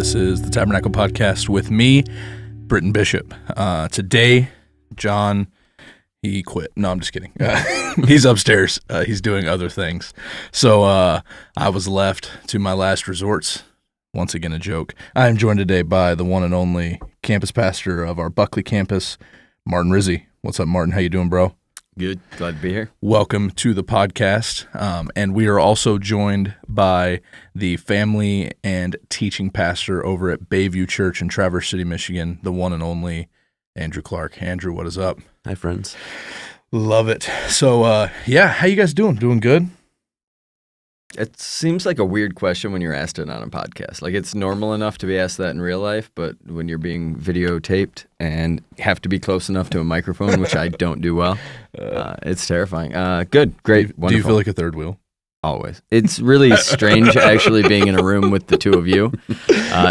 This is the Tabernacle Podcast with me, Britton Bishop. Today, John, he quit. No, I'm just kidding. He's upstairs. He's doing other things. So I was left to my last resorts. Once again, a joke. I am joined today by the one and only campus pastor of our Buckley campus, Martin Rizzi. What's up, Martin? How you doing, bro? Good. Glad to be here. Welcome to the podcast. And we are also joined by the family and teaching pastor over at Bayview Church in Traverse City, Michigan, the one and only Andrew Clark. Andrew, what is up? Hi, friends. Love it. So, how you guys doing? Doing good? It seems like a weird question when you're asked it on a podcast. Like, it's normal enough to be asked that in real life, but when you're being videotaped and have to be close enough to a microphone, which I don't do well, it's terrifying. Good, great, wonderful. Do you feel like a third wheel? Always. It's really strange actually being in a room with the two of you,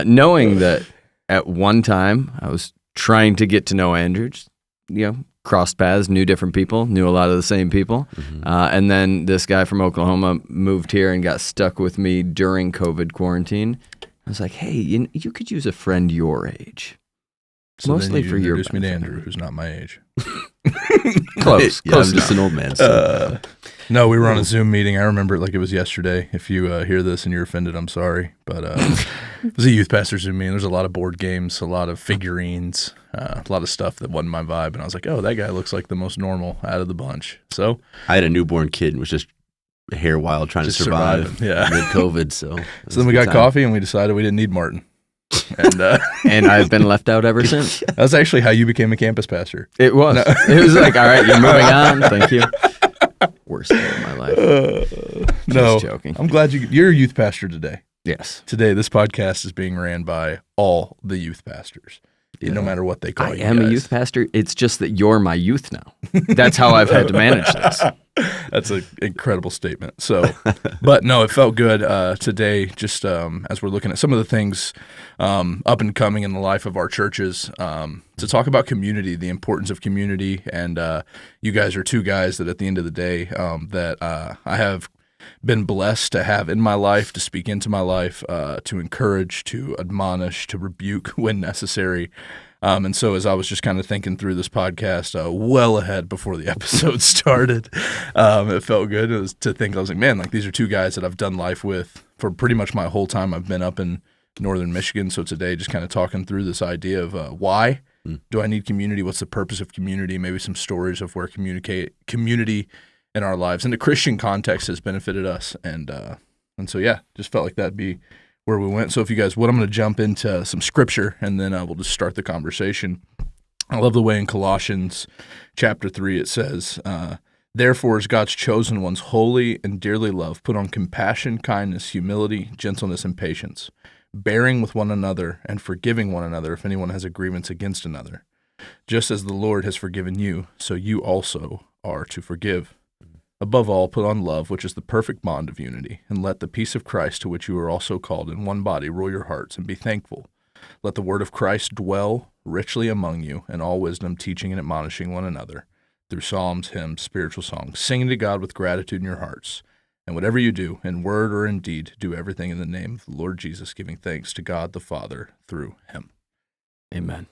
knowing that at one time I was trying to get to know Andrew, just, crossed paths, knew different people, knew a lot of the same people. Mm-hmm. And then this guy from Oklahoma moved here and got stuck with me during COVID quarantine. I was like, hey, you could use a friend your age. So mostly then you for your introduced me to Andrew, who's not my age. Close. Yeah, I'm just an old man. So. No, we were on a Zoom meeting. I remember it like it was yesterday. If you hear this and you're offended, I'm sorry. But it was a youth pastor Zoom meeting. There's a lot of board games, a lot of figurines, a lot of stuff that wasn't my vibe. And I was like, oh, that guy looks like the most normal out of the bunch. So I had a newborn kid and was just hair wild trying to survive mid-COVID. So then we got coffee and we decided we didn't need Martin. And I've been left out ever since. That's actually how you became a campus pastor. It was. No. It was like, all right, you're moving on. Thank you. Worst day of my life. No, joking. I'm glad you're a youth pastor today. Yes. Today, this podcast is being ran by all the youth pastors, no matter what they call you. I am a youth pastor. It's just that you're my youth now. That's how I've had to manage this. That's an incredible statement. So, but no, it felt good today, just as we're looking at some of the things up and coming in the life of our churches, to talk about community, the importance of community. And you guys are two guys that at the end of the day that I have been blessed to have in my life, to speak into my life, to encourage, to admonish, to rebuke when necessary. And so as I was just kind of thinking through this podcast well ahead before the episode started, it felt good. It was to think, I was like, man, like these are two guys that I've done life with for pretty much my whole time I've been up in northern Michigan. So today just kind of talking through this idea of why do I need community? What's the purpose of community? Maybe some stories of where community in our lives in the Christian context has benefited us. And so, just felt like that'd be where we went. So if you guys would, I'm going to jump into some scripture and then we'll just start the conversation. I love the way in Colossians chapter 3 it says, therefore as God's chosen ones, holy and dearly loved, put on compassion, kindness, humility, gentleness, and patience, bearing with one another and forgiving one another if anyone has a grievance against another. Just as the Lord has forgiven you, so you also are to forgive. Above all, put on love, which is the perfect bond of unity, and let the peace of Christ, to which you are also called in one body, rule your hearts, and be thankful. Let the word of Christ dwell richly among you, in all wisdom, teaching and admonishing one another, through psalms, hymns, spiritual songs, singing to God with gratitude in your hearts. And whatever you do, in word or in deed, do everything in the name of the Lord Jesus, giving thanks to God the Father through him. Amen.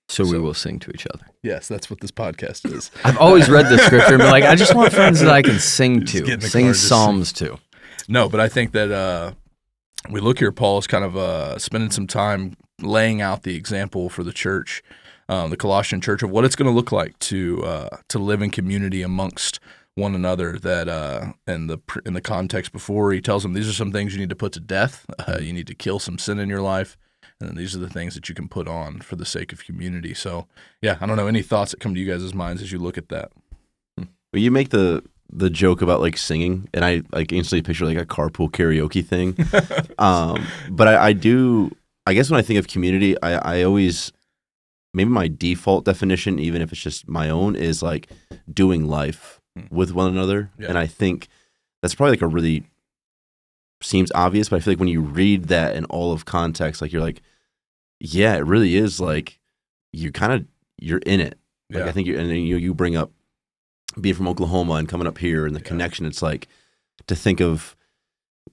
So we will sing to each other. Yes, that's what this podcast is. I've always read the scripture and been like, I just want friends that I can sing to, sing psalms to. No, but I think that we look here, Paul is kind of spending some time laying out the example for the church, the Colossian church, of what it's going to look like to live in community amongst one another. That in the context before, he tells them these are some things you need to put to death. You need to kill some sin in your life. And then these are the things that you can put on for the sake of community. So, I don't know, any thoughts that come to you guys' minds as you look at that? Well, you make the joke about like singing, and I like instantly picture like a carpool karaoke thing. But I guess when I think of community, I always, maybe my default definition, even if it's just my own, is like doing life with one another. Yeah. And I think that's probably like a really seems obvious, but I feel like when you read that in all of context, like you're like, yeah, it really is like you're in it. Like I think you bring up being from Oklahoma and coming up here and the connection. It's like to think of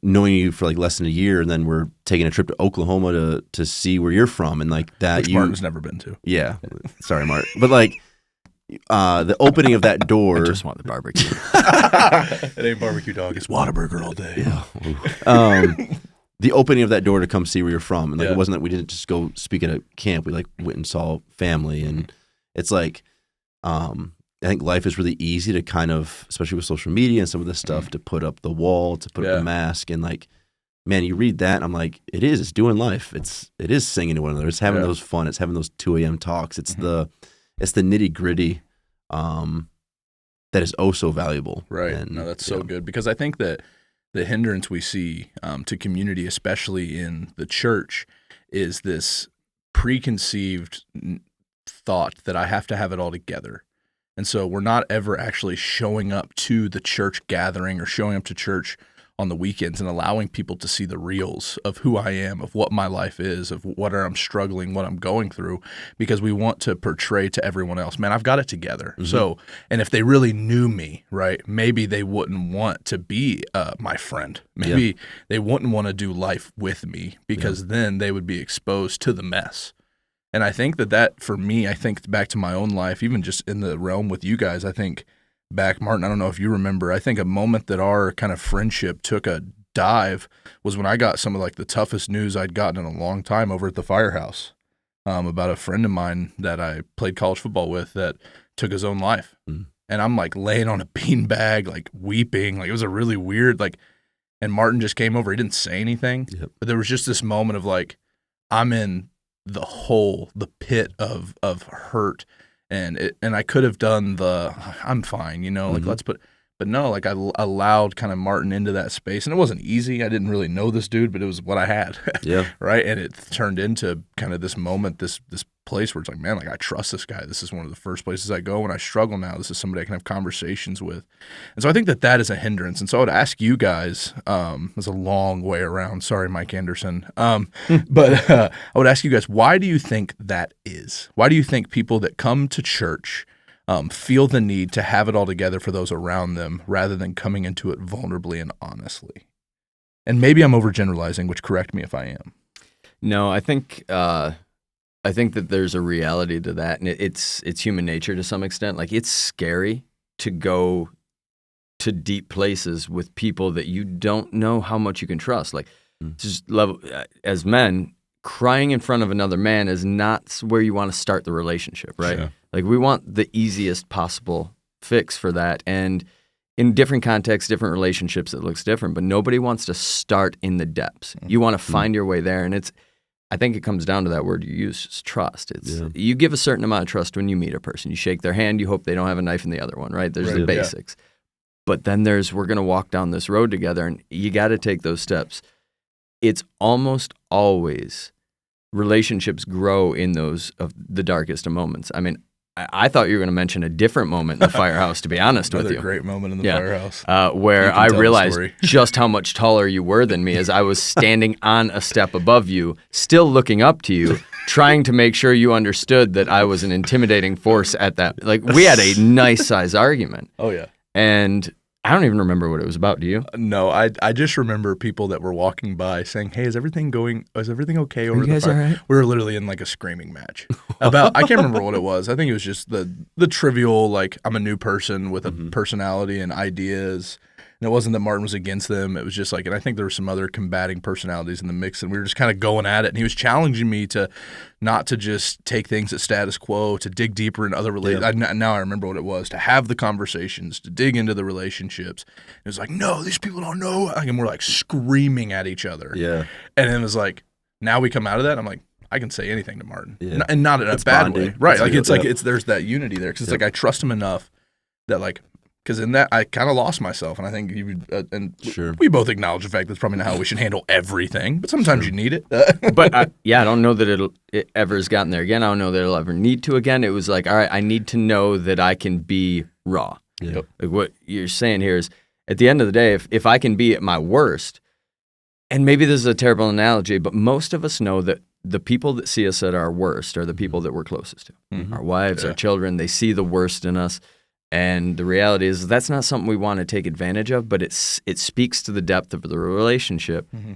knowing you for like less than a year, and then we're taking a trip to Oklahoma to see where you're from, and like that. Which Martin's never been to. Yeah, sorry, Mart, but like the opening of that door. I just want the barbecue. It ain't barbecue, dog. It's Whataburger all day. Yeah. The opening of that door to come see where you're from, and like Yeah. it wasn't that we didn't just go speak at a camp. We like went and saw family, and it's like I think life is really easy to kind of, especially with social media and some of this stuff, to put up the wall, to put up the mask, and like, man, you read that, and I'm like, it's doing life. It is singing to one another. It's having those fun. It's having those 2 a.m. talks. It's the nitty gritty that is oh so valuable. Right. And, no, that's so good, because I think that the hindrance we see to community, especially in the church, is this preconceived thought that I have to have it all together. And so we're not ever actually showing up to the church gathering or showing up to church on the weekends and allowing people to see the reals of who I am, of what my life is, of what I'm struggling, what I'm going through, because we want to portray to everyone else, man, I've got it together. Mm-hmm. So, and if they really knew me, right, maybe they wouldn't want to be my friend. Maybe they wouldn't want to do life with me, because then they would be exposed to the mess. And I think that for me, I think back to my own life, even just in the realm with you guys, I think back, Martin, I don't know if you remember, I think a moment that our kind of friendship took a dive was when I got some of like the toughest news I'd gotten in a long time over at the firehouse about a friend of mine that I played college football with that took his own life. Mm. And I'm like laying on a beanbag, like weeping, like it was a really weird, like, and Martin just came over. He didn't say anything, but there was just this moment of like, I'm in the hole, the pit of hurt. And I could have done I'm fine, like let's but no, like I allowed kind of Martin into that space, and it wasn't easy. I didn't really know this dude, but it was what I had. Yeah. Right. And it turned into kind of this moment, this place where it's like, man, like I trust this guy. This is one of the first places I go when I struggle now. This is somebody I can have conversations with. And so I think that is a hindrance. And so I would ask you guys, it's a long way around. Sorry, Mike Anderson. But I would ask you guys, why do you think that is? Why do you think people that come to church feel the need to have it all together for those around them rather than coming into it vulnerably and honestly? And maybe I'm overgeneralizing, which correct me if I am. No, I think that there's a reality to that, and it's human nature to some extent. Like, it's scary to go to deep places with people that you don't know how much you can trust. Like, just as men, crying in front of another man is not where you want to start the relationship, right? Sure. Like, we want the easiest possible fix for that, and in different contexts, different relationships, it looks different, but nobody wants to start in the depths. You want to find your way there, and I think it comes down to that word you use, is trust. You give a certain amount of trust when you meet a person. You shake their hand, you hope they don't have a knife in the other one, right? There's the basics. Yeah. But then we're going to walk down this road together, and you got to take those steps. It's almost always relationships grow in those of the darkest of moments. I mean, I thought you were going to mention a different moment in the firehouse, to be honest with you. Another great moment in the firehouse. Where I realized just how much taller you were than me as I was standing on a step above you, still looking up to you, trying to make sure you understood that I was an intimidating force at that. Like, we had a nice size argument. Oh, yeah. And I don't even remember what it was about. Do you? No, I just remember people that were walking by saying, "Hey, is everything okay over the fire?" Right? We were literally in like a screaming match about. I can't remember what it was. I think it was just the trivial, like, I'm a new person with a personality and ideas. And it wasn't that Martin was against them. It was just like, and I think there were some other combating personalities in the mix, and we were just kind of going at it. And he was challenging me to not to just take things at status quo, to dig deeper in other relationships. Now I remember what it was, to have the conversations, to dig into the relationships. It was like, no, these people don't know. And we're like screaming at each other. Yeah. And it was like, now we come out of that, I'm like, I can say anything to Martin. Yeah. And not in a bad way. Right. Like, it's like, there's that unity there. Because it's like, I trust him enough that, like, because in that, I kind of lost myself, and I think we both acknowledge the fact that's probably not how we should handle everything, but sometimes you need it. But I don't know that it ever has gotten there again. I don't know that it'll ever need to again. It was like, all right, I need to know that I can be raw. Yep. Like, what you're saying here is, at the end of the day, if I can be at my worst, and maybe this is a terrible analogy, but most of us know that the people that see us at our worst are the people that we're closest to. Mm-hmm. Our wives, our children, they see the worst in us. And the reality is that's not something we want to take advantage of, but it speaks to the depth of the relationship. Mm-hmm.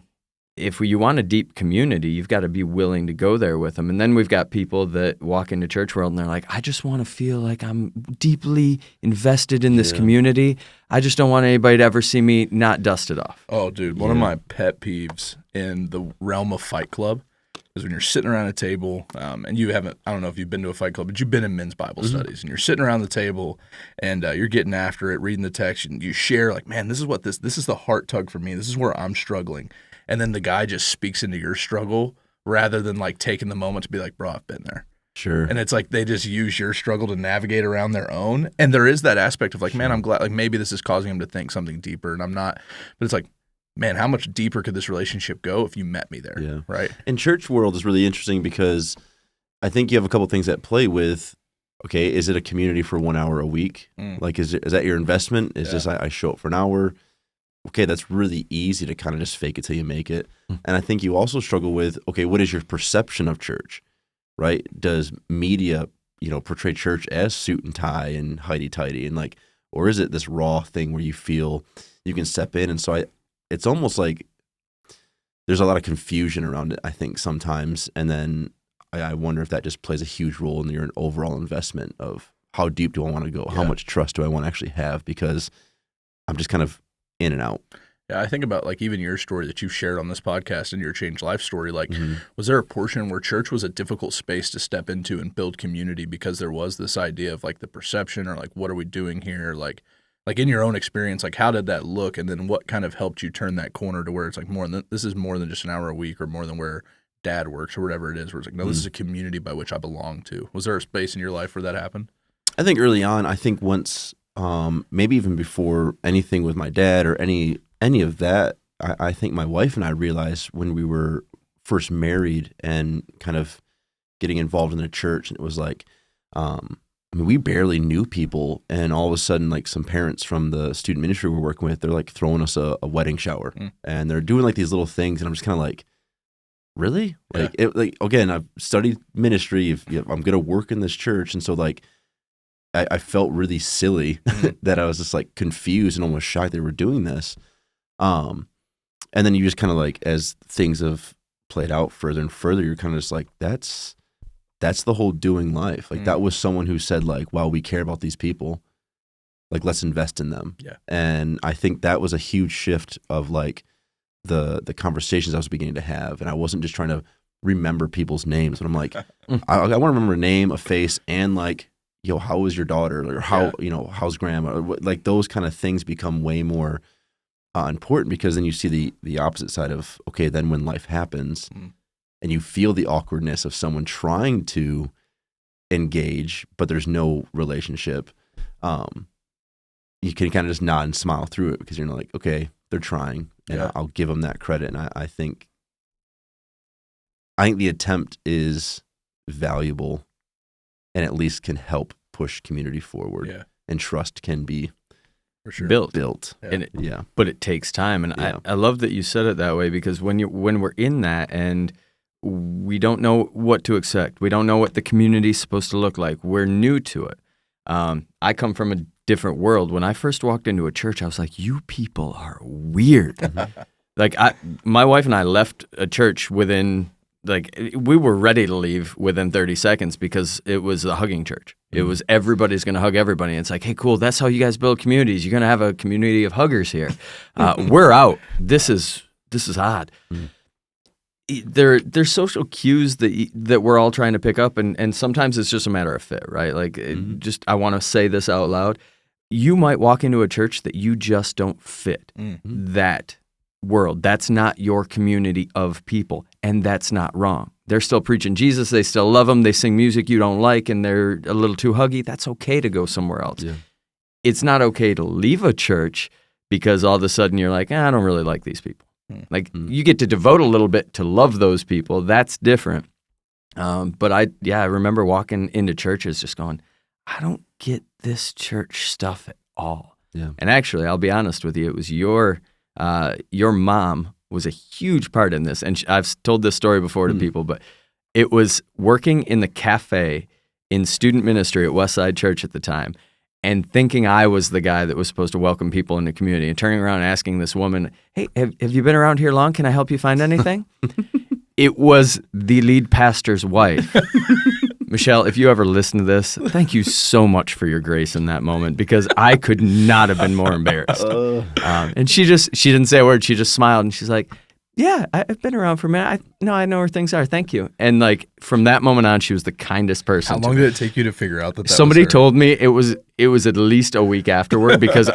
If you want a deep community, you've got to be willing to go there with them. And then we've got people that walk into church world and they're like, I just want to feel like I'm deeply invested in this community. I just don't want anybody to ever see me not dust it off. Oh, dude, one of my pet peeves in the realm of Fight Club is when you're sitting around a table, and you haven't, I don't know if you've been to a Fight Club, but you've been in men's Bible studies, and you're sitting around the table, and you're getting after it, reading the text, and you share, like, man, this is the heart tug for me. This is where I'm struggling. And then the guy just speaks into your struggle rather than, like, taking the moment to be like, bro, I've been there. Sure. And it's like they just use your struggle to navigate around their own. And there is that aspect of, like, man, I'm glad, like, maybe this is causing him to think something deeper, and I'm not. But it's like, man, how much deeper could this relationship go if you met me there? Yeah. Right. And church world is really interesting because I think you have a couple things at play with, okay, is it a community for 1 hour a week? Like, is that your investment? Is this, I show up for an hour? Okay, that's really easy to kind of just fake it till you make it. And I think you also struggle with, okay, what is your perception of church, right? Does media, portray church as suit and tie and highty-tighty, and like, or is it this raw thing where you feel you can step in? And so it's almost like there's a lot of confusion around it, I think, sometimes. And then I wonder if that just plays a huge role in your overall investment of how deep do I want to go? How much trust do I want to actually have? Because I'm just kind of in and out. Yeah, I think about, like, even your story that you've shared on this podcast and your changed life story. Like, was there a portion where church was a difficult space to step into and build community because there was this idea of, like, the perception or, like, what are we doing here? Like in your own experience, like, how did that look? And then what kind of helped you turn that corner to where it's like this is more than just an hour a week or more than where dad works or whatever it is, where it's like, no, this is a community by which I belong to. Was there a space in your life where that happened? I think early on, once, maybe even before anything with my dad or any of that, I think my wife and I realized when we were first married and kind of getting involved in the church, and it was like, we barely knew people, and all of a sudden, like, some parents from the student ministry we're working with, they're like throwing us a wedding shower, and they're doing like these little things, and I'm just kind of like, really? Like, again, I've studied ministry. I'm going to work in this church, and so like, I felt really silly that I was just like confused and almost shocked they were doing this. And then you just kind of like, as things have played out further and further, you're kind of just like, that's the whole doing life. Like that was someone who said like, wow, we care about these people. Like, let's invest in them. Yeah. And I think that was a huge shift of like the conversations I was beginning to have. And I wasn't just trying to remember people's names, but I'm like, I want to remember a name, a face, and like, how was your daughter? Or how, how's grandma? Like those kind of things become way more important, because then you see the opposite side of, okay, then when life happens and you feel the awkwardness of someone trying to engage, but there's no relationship, you can kind of just nod and smile through it because you're like, okay, they're trying, and I'll give them that credit. And I think the attempt is valuable and at least can help push community forward. Yeah. And trust can be built. Yeah. And but it takes time. And I love that you said it that way, because when we're in that and we don't know what to expect, we don't know what the community is supposed to look like, we're new to it. I come from a different world. When I first walked into a church, I was like, you people are weird. Like my wife and I left a church within, like, we were ready to leave within 30 seconds because it was a hugging church. It was everybody's going to hug everybody. And it's like, hey, cool, that's how you guys build communities. You're going to have a community of huggers here. We're out. This is odd. There's social cues that we're all trying to pick up, and sometimes it's just a matter of fit, right? Like, I want to say this out loud. You might walk into a church that you just don't fit that world. That's not your community of people, and that's not wrong. They're still preaching Jesus. They still love him. They sing music you don't like, and they're a little too huggy. That's okay to go somewhere else. Yeah. It's not okay to leave a church because all of a sudden you're like, I don't really like these people. Like, you get to devote a little bit to love those people. That's different. But I remember walking into churches just going, I don't get this church stuff at all. Yeah. And actually, I'll be honest with you, it was your mom was a huge part in this. And I've told this story before to people, but it was working in the cafe in student ministry at Westside Church at the time. and thinking I was the guy that was supposed to welcome people in the community, and turning around and asking this woman, "Hey, have you been around here long? Can I help you find anything?" It was the lead pastor's wife. Michelle, if you ever listen to this, thank you so much for your grace in that moment, because I could not have been more embarrassed. And she didn't say a word. She just smiled, and she's like, "Yeah, I've been around for a minute. I know where things are. Thank you." And like from that moment on, she was the kindest person. How long did it take you to figure out that somebody was her? told me it was at least a week afterward, because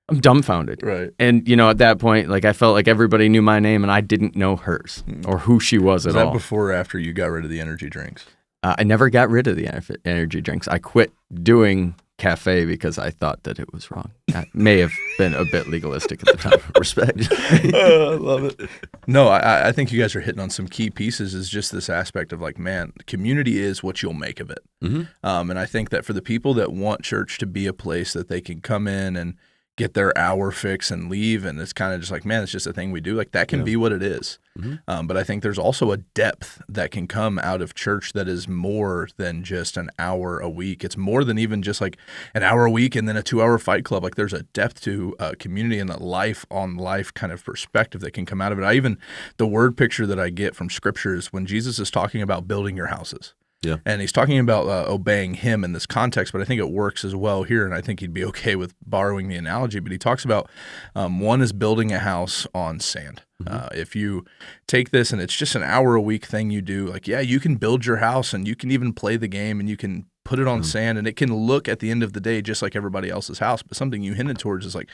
I'm dumbfounded. Right. And, at that point, like I felt like everybody knew my name and I didn't know hers or who she was at all. Was that before or after you got rid of the energy drinks? I never got rid of the energy drinks. I quit doing cafe because I thought that it was wrong. I may have been a bit legalistic at the time. Respect. I love it. No, I think you guys are hitting on some key pieces. Is just this aspect of like, man, community is what you'll make of it. Mm-hmm. And I think that for the people that want church to be a place that they can come in and get their hour fix and leave, and it's kind of just like, man, it's just a thing we do. Like that can be what it is. Mm-hmm. But I think there's also a depth that can come out of church that is more than just an hour a week. It's more than even just like an hour a week and then a 2-hour fight club. Like there's a depth to community and a life on life kind of perspective that can come out of it. The word picture that I get from scripture is when Jesus is talking about building your houses. Yeah. And he's talking about obeying him in this context, but I think it works as well here, and I think he'd be okay with borrowing the analogy. But he talks about one is building a house on sand. Mm-hmm. If you take this and it's just an hour a week thing you do, like, yeah, you can build your house and you can even play the game and you can put it on sand and it can look at the end of the day just like everybody else's house. But something you hinted towards is like,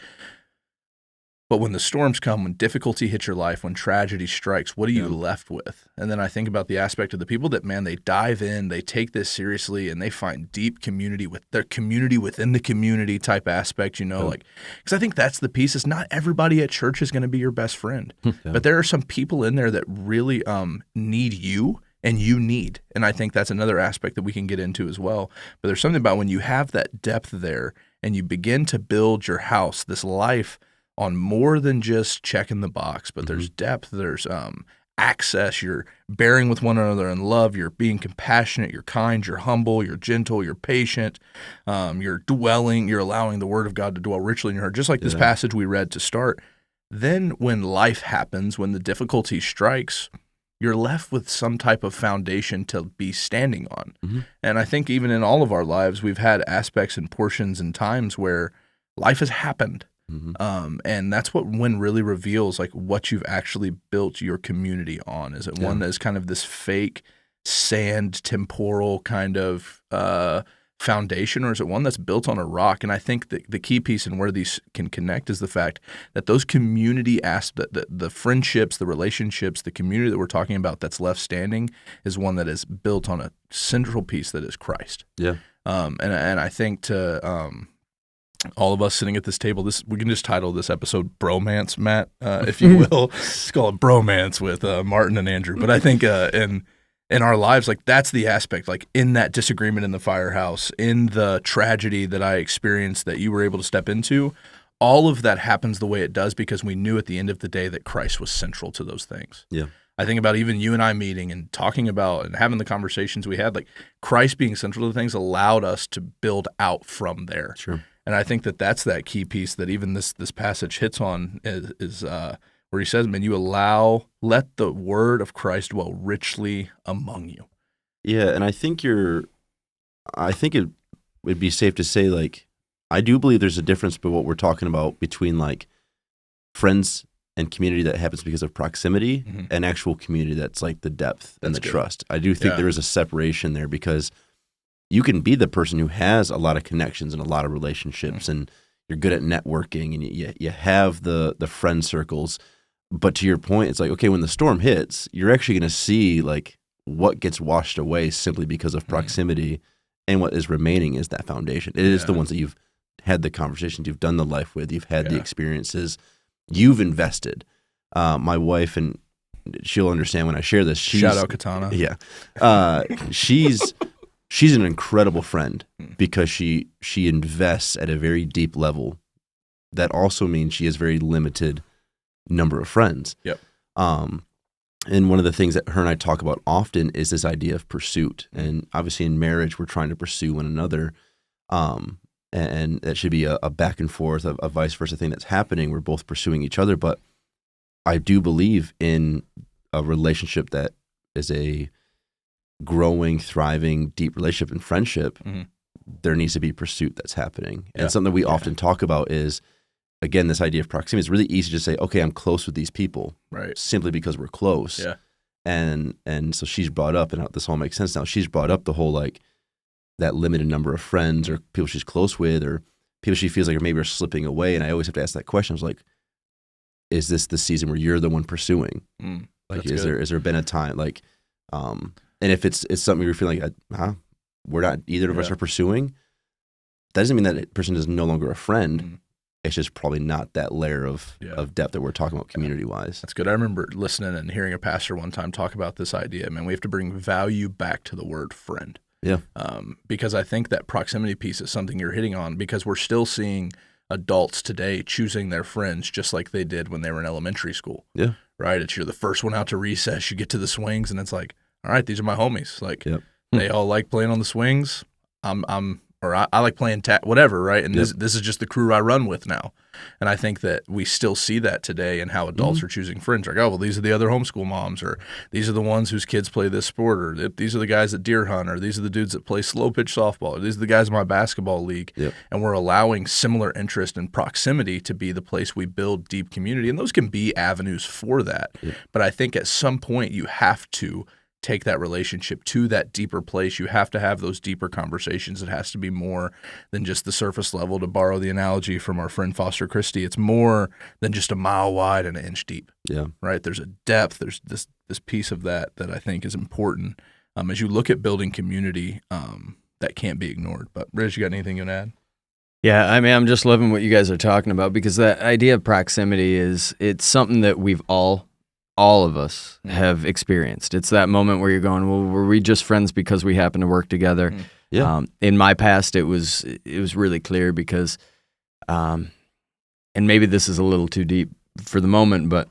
but when the storms come, when difficulty hits your life, when tragedy strikes, what are you left with? And then I think about the aspect of the people that, man, they dive in, they take this seriously, and they find deep community with their community within the community type aspect, like, because I think that's the piece is not everybody at church is going to be your best friend, but there are some people in there that really need you and you need. And I think that's another aspect that we can get into as well. But there's something about when you have that depth there and you begin to build your house, this life on more than just checking the box, but there's depth, there's access, you're bearing with one another in love, you're being compassionate, you're kind, you're humble, you're gentle, you're patient, you're allowing the word of God to dwell richly in your heart, just like this passage we read to start. Then when life happens, when the difficulty strikes, you're left with some type of foundation to be standing on. Mm-hmm. And I think even in all of our lives, we've had aspects and portions and times where life has happened. Mm-hmm. And that's what really reveals like what you've actually built your community on. Is it one that is kind of this fake sand temporal kind of foundation, or is it one that's built on a rock? And I think the key piece and where these can connect is the fact that those community aspects, the friendships, the relationships, the community that we're talking about that's left standing is one that is built on a central piece that is Christ. Yeah. And I think to all of us sitting at this table, we can just title this episode Bromance, Matt, if you will. Let's call it Bromance with Martin and Andrew. But I think in our lives, like that's the aspect, like in that disagreement in the firehouse, in the tragedy that I experienced that you were able to step into, all of that happens the way it does because we knew at the end of the day that Christ was central to those things. Yeah. I think about even you and I meeting and talking about and having the conversations we had, like Christ being central to things allowed us to build out from there. Sure. And I think that's that key piece that even this passage hits on is where he says, man, let the word of Christ dwell richly among you. Yeah, and I think it would be safe to say, like, I do believe there's a difference between what we're talking about between like friends and community that happens because of proximity and actual community that's like the depth and the trust. I do think there is a separation there because you can be the person who has a lot of connections and a lot of relationships and you're good at networking and you have the friend circles. But to your point, it's like, okay, when the storm hits, you're actually going to see like what gets washed away simply because of proximity, and what is remaining is that foundation. It is the ones that you've had the conversations, you've done the life with, you've had the experiences, you've invested. My wife, and she'll understand when I share this. Shout out Katana. Yeah. She's an incredible friend because she invests at a very deep level. That also means she has very limited number of friends. Yep. And one of the things that her and I talk about often is this idea of pursuit. And obviously in marriage, we're trying to pursue one another. and that should be a back and forth, a vice versa thing that's happening. We're both pursuing each other, but I do believe in a relationship that is a growing, thriving, deep relationship and friendship. Mm-hmm. There needs to be pursuit that's happening. And something we often talk about is, again, this idea of proximity. It's really easy to say, okay, I'm close with these people, right, simply because we're close. Yeah. And so she's brought up, and this all makes sense now, she's brought up the whole, like, that limited number of friends or people she's close with or people she feels like are maybe are slipping away. And I always have to ask that question. I was like, is this the season where you're the one pursuing? Like, is there been a time, like, and if it's something you're feeling like, we're not, either of us are pursuing, that doesn't mean that person is no longer a friend. It's just probably not that layer of depth that we're talking about community-wise. That's good. I remember listening and hearing a pastor one time talk about this idea. Man, we have to bring value back to the word friend. Yeah. Because I think that proximity piece is something you're hitting on, because we're still seeing adults today choosing their friends just like they did when they were in elementary school. Yeah. Right? It's you're the first one out to recess. You get to the swings, and it's like, all right, these are my homies. Like, they all like playing on the swings. I like playing whatever, right? And this is just the crew I run with now. And I think that we still see that today in how adults are choosing friends. Like, oh, well, these are the other homeschool moms, or these are the ones whose kids play this sport, or these are the guys that deer hunt, or these are the dudes that play slow pitch softball, or these are the guys in my basketball league. Yep. And we're allowing similar interest and proximity to be the place we build deep community. And those can be avenues for that. Yep. But I think at some point you have to take that relationship to that deeper place. You have to have those deeper conversations. It has to be more than just the surface level. To borrow the analogy from our friend Foster Christie, it's more than just a mile wide and an inch deep. Yeah. Right? There's a depth. There's this piece of that I think is important as you look at building community that can't be ignored. But Riz, you got anything you want to add? Yeah, I mean, I'm just loving what you guys are talking about, because that idea of proximity it's something that we've all of us have experienced. It's that moment where you're going, well, were we just friends because we happen to work together? Yeah. In my past, it was really clear because, and maybe this is a little too deep for the moment, but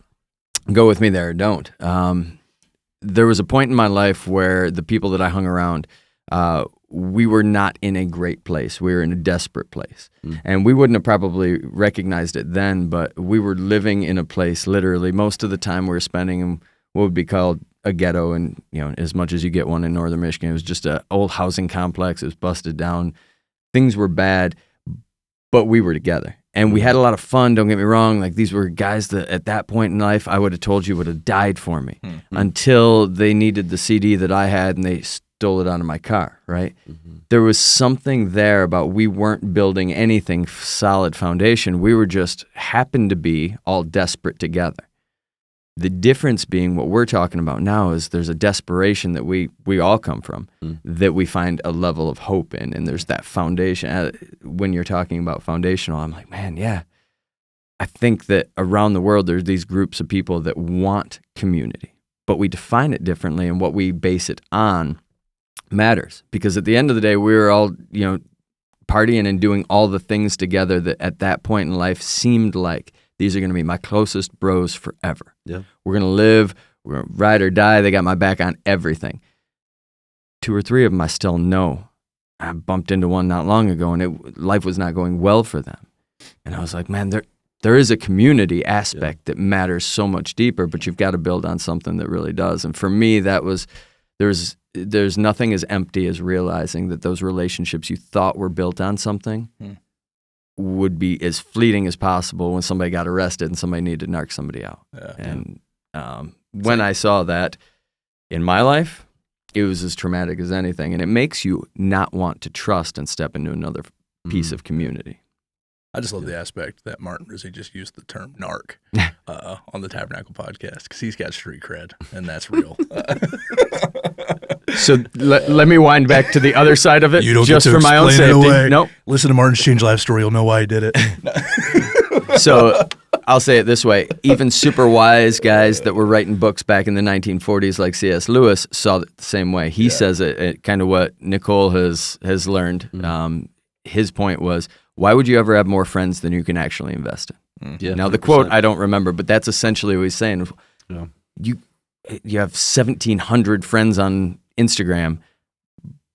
go with me there or don't. There was a point in my life where the people that I hung around, we were not in a great place. We were in a desperate place. And we wouldn't have probably recognized it then, but we were living in a place, literally, most of the time we were spending in what would be called a ghetto. And, as much as you get one in northern Michigan, it was just an old housing complex. It was busted down. Things were bad, but we were together. And we had a lot of fun, don't get me wrong. Like, these were guys that at that point in life, I would have told you would have died for me until they needed the CD that I had and they stole it out of my car, right? There was something there about we weren't building anything solid foundation. We were just happened to be all desperate together. The difference being what we're talking about now is there's a desperation that we all come from that we find a level of hope in, and there's that foundation. When you're talking about foundational, I'm like, man, yeah. I think that around the world there's these groups of people that want community, but we define it differently, and what we base it on matters, because at the end of the day, we were all, partying and doing all the things together that at that point in life seemed like these are going to be my closest bros forever. Yeah. We're going to live, we're going to ride or die. They got my back on everything. 2 or 3 of them I still know. I bumped into one not long ago, and life was not going well for them. And I was like, man, there is a community aspect that matters so much deeper, but you've got to build on something that really does. And for me, that was, there's nothing as empty as realizing that those relationships you thought were built on something would be as fleeting as possible when somebody got arrested and somebody needed to narc somebody out. Yeah. And when I saw that in my life, it was as traumatic as anything. And it makes you not want to trust and step into another piece of community. I just love the aspect that Martin Rizzi just used the term narc on the Tabernacle podcast, because he's got street cred, and that's real. So let me wind back to the other side of it, you don't just get to for my own safety. Nope. Listen to Martin's Change Life story. You'll know why he did it. So I'll say it this way. Even super wise guys that were writing books back in the 1940s like C.S. Lewis saw it the same way. He says it kind of what Nicole has learned. His point was, why would you ever have more friends than you can actually invest in? Yeah, now, the 100%. Quote, I don't remember, but that's essentially what he's saying. Yeah. You have 1,700 friends on Instagram,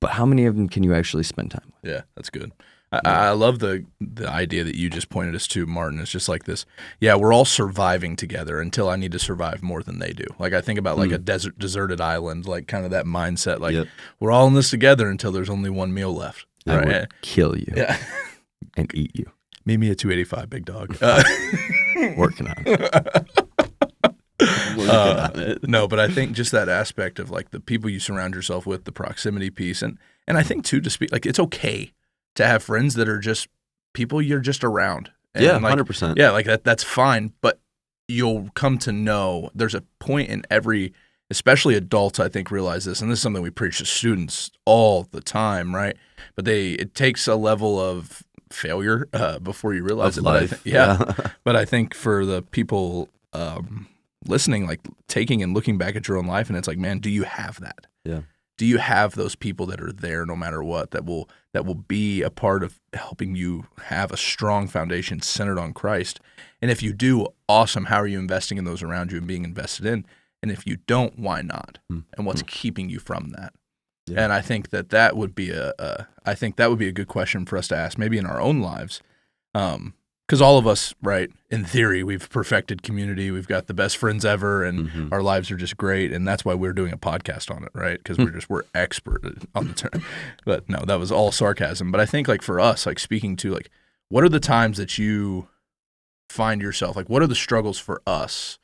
but how many of them can you actually spend time with? Yeah, that's good. I love the idea that you just pointed us to, Martin. It's just like this. Yeah, we're all surviving together until I need to survive more than they do. Like I think about like a deserted island, like kind of that mindset. Like we're all in this together until there's only one meal left. I right? would kill you. Yeah. And eat you. Meet me at 285, big dog. Working on it. No, but I think just that aspect of like the people you surround yourself with, the proximity piece, and I think too to speak like it's okay to have friends that are just people you're just around. And yeah, like, 100%. Yeah, like that's fine, but you'll come to know there's a point in every, especially adults, I think realize this, and this is something we preach to students all the time, right? But it takes a level of failure before you realize Of it. life. But I think for the people listening, like taking and looking back at your own life, and it's like, man, do you have that? Yeah. Do you have those people that are there no matter what, that will be a part of helping you have a strong foundation centered on Christ? And if you do, awesome. How are you investing in those around you and being invested in? And if you don't, why not? And what's keeping you from that? Yeah. And I think that would be a good question for us to ask, maybe in our own lives. Because all of us, right, in theory, we've perfected community. We've got the best friends ever, and our lives are just great. And that's why we're doing a podcast on it, right? Because we're expert on the term. But no, that was all sarcasm. But I think like for us, like speaking to like, what are the times that you find yourself, like what are the struggles for us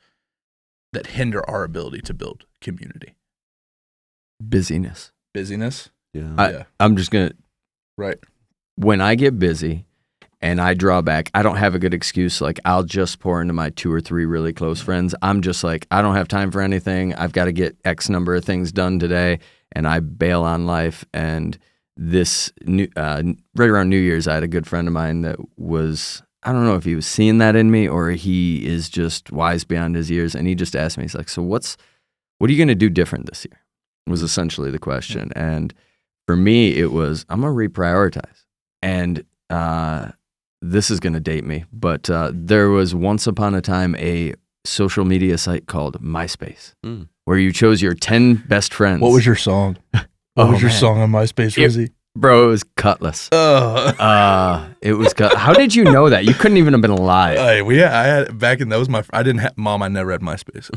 that hinder our ability to build community? Busyness. Yeah. I'm just going to, right. When I get busy and I draw back, I don't have a good excuse. Like I'll just pour into my 2 or 3 really close friends. I'm just like, I don't have time for anything. I've got to get X number of things done today. And I bail on life. And this right around New Year's, I had a good friend of mine that was, I don't know if he was seeing that in me or he is just wise beyond his years. And he just asked me, he's like, so what are you going to do different this year? Was essentially the question. And for me, it was, I'm going to reprioritize. And this is going to date me, but there was once upon a time a social media site called MySpace where you chose your 10 best friends. What was your song? What was your song on MySpace, Rizzi? Bro, it was Cutlass. It was How did you know that? You couldn't even have been alive. I had back in those. I didn't have Mom. I never had MySpace.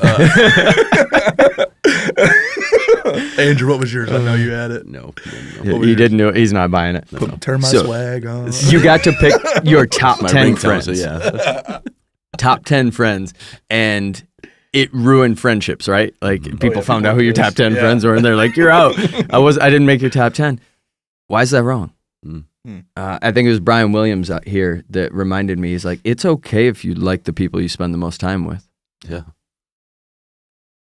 Andrew, what was yours? I know you had it. No. He didn't know. He's not buying it. No. Turn my swag on. You got to pick your top 10 friends. So yeah. Top 10 friends, and it ruined friendships, right? Like people found out who your top 10 friends were, and they're like, "You're out." I didn't make your top 10. Why is that wrong? I think it was Brian Williams out here that reminded me. He's like, "It's okay if you like the people you spend the most time with." Yeah.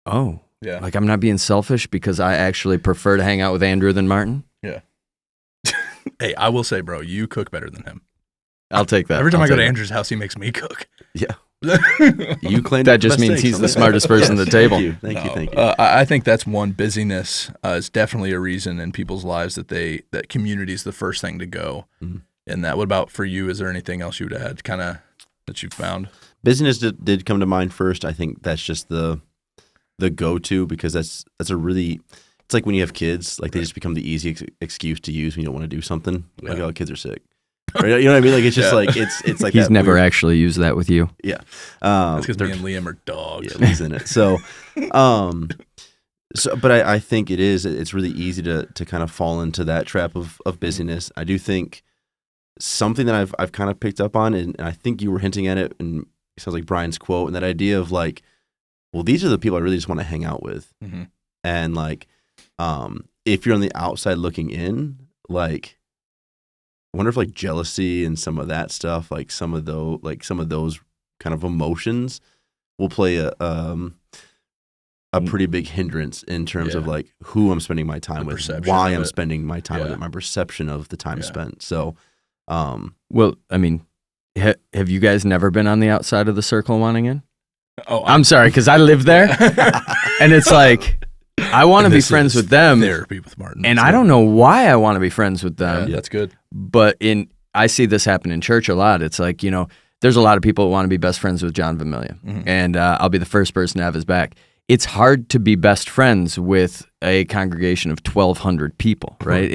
Oh. Yeah. Like I'm not being selfish because I actually prefer to hang out with Andrew than Martin. Yeah. Hey, I will say, bro, you cook better than him. I'll take that. Every time I go to Andrew's house, he makes me cook. Yeah. You claim that just means he's the smartest person at the table. Thank you. I think that's one. Busyness is definitely a reason in people's lives that community is the first thing to go. And that. What about for you? Is there anything else you would add, kind of that you found? Business did come to mind first. I think that's just the go-to because that's a really, it's like when you have kids, like they just become the easy excuse to use when you don't want to do something. Like, oh, kids are sick. Right? You know what I mean? Like it's just like it's like he's never actually used that with you. Yeah, that's because me and Liam are dogs. Yeah, Lee's in it. So, but I think it's really easy to kind of fall into that trap of busyness. I do think something that I've kind of picked up on, and I think you were hinting at it, and it sounds like Brian's quote, and that idea of like, well, these are the people I really just want to hang out with, and like, if you're on the outside looking in, like. I wonder if like jealousy and some of that stuff, like some of those kind of emotions, will play a pretty big hindrance in terms of like who I'm spending my time with, why I'm spending my time with it, my perception of the time spent. So, well, I mean, have you guys never been on the outside of the circle wanting in? Oh, I'm sorry, because I live there, and it's like. I want to be friends with them, therapy with Martin, and I don't know why I want to be friends with them. Yeah, that's good. But I see this happen in church a lot. It's like, there's a lot of people who want to be best friends with John Vermillion, and I'll be the first person to have his back. It's hard to be best friends with a congregation of 1,200 people, right?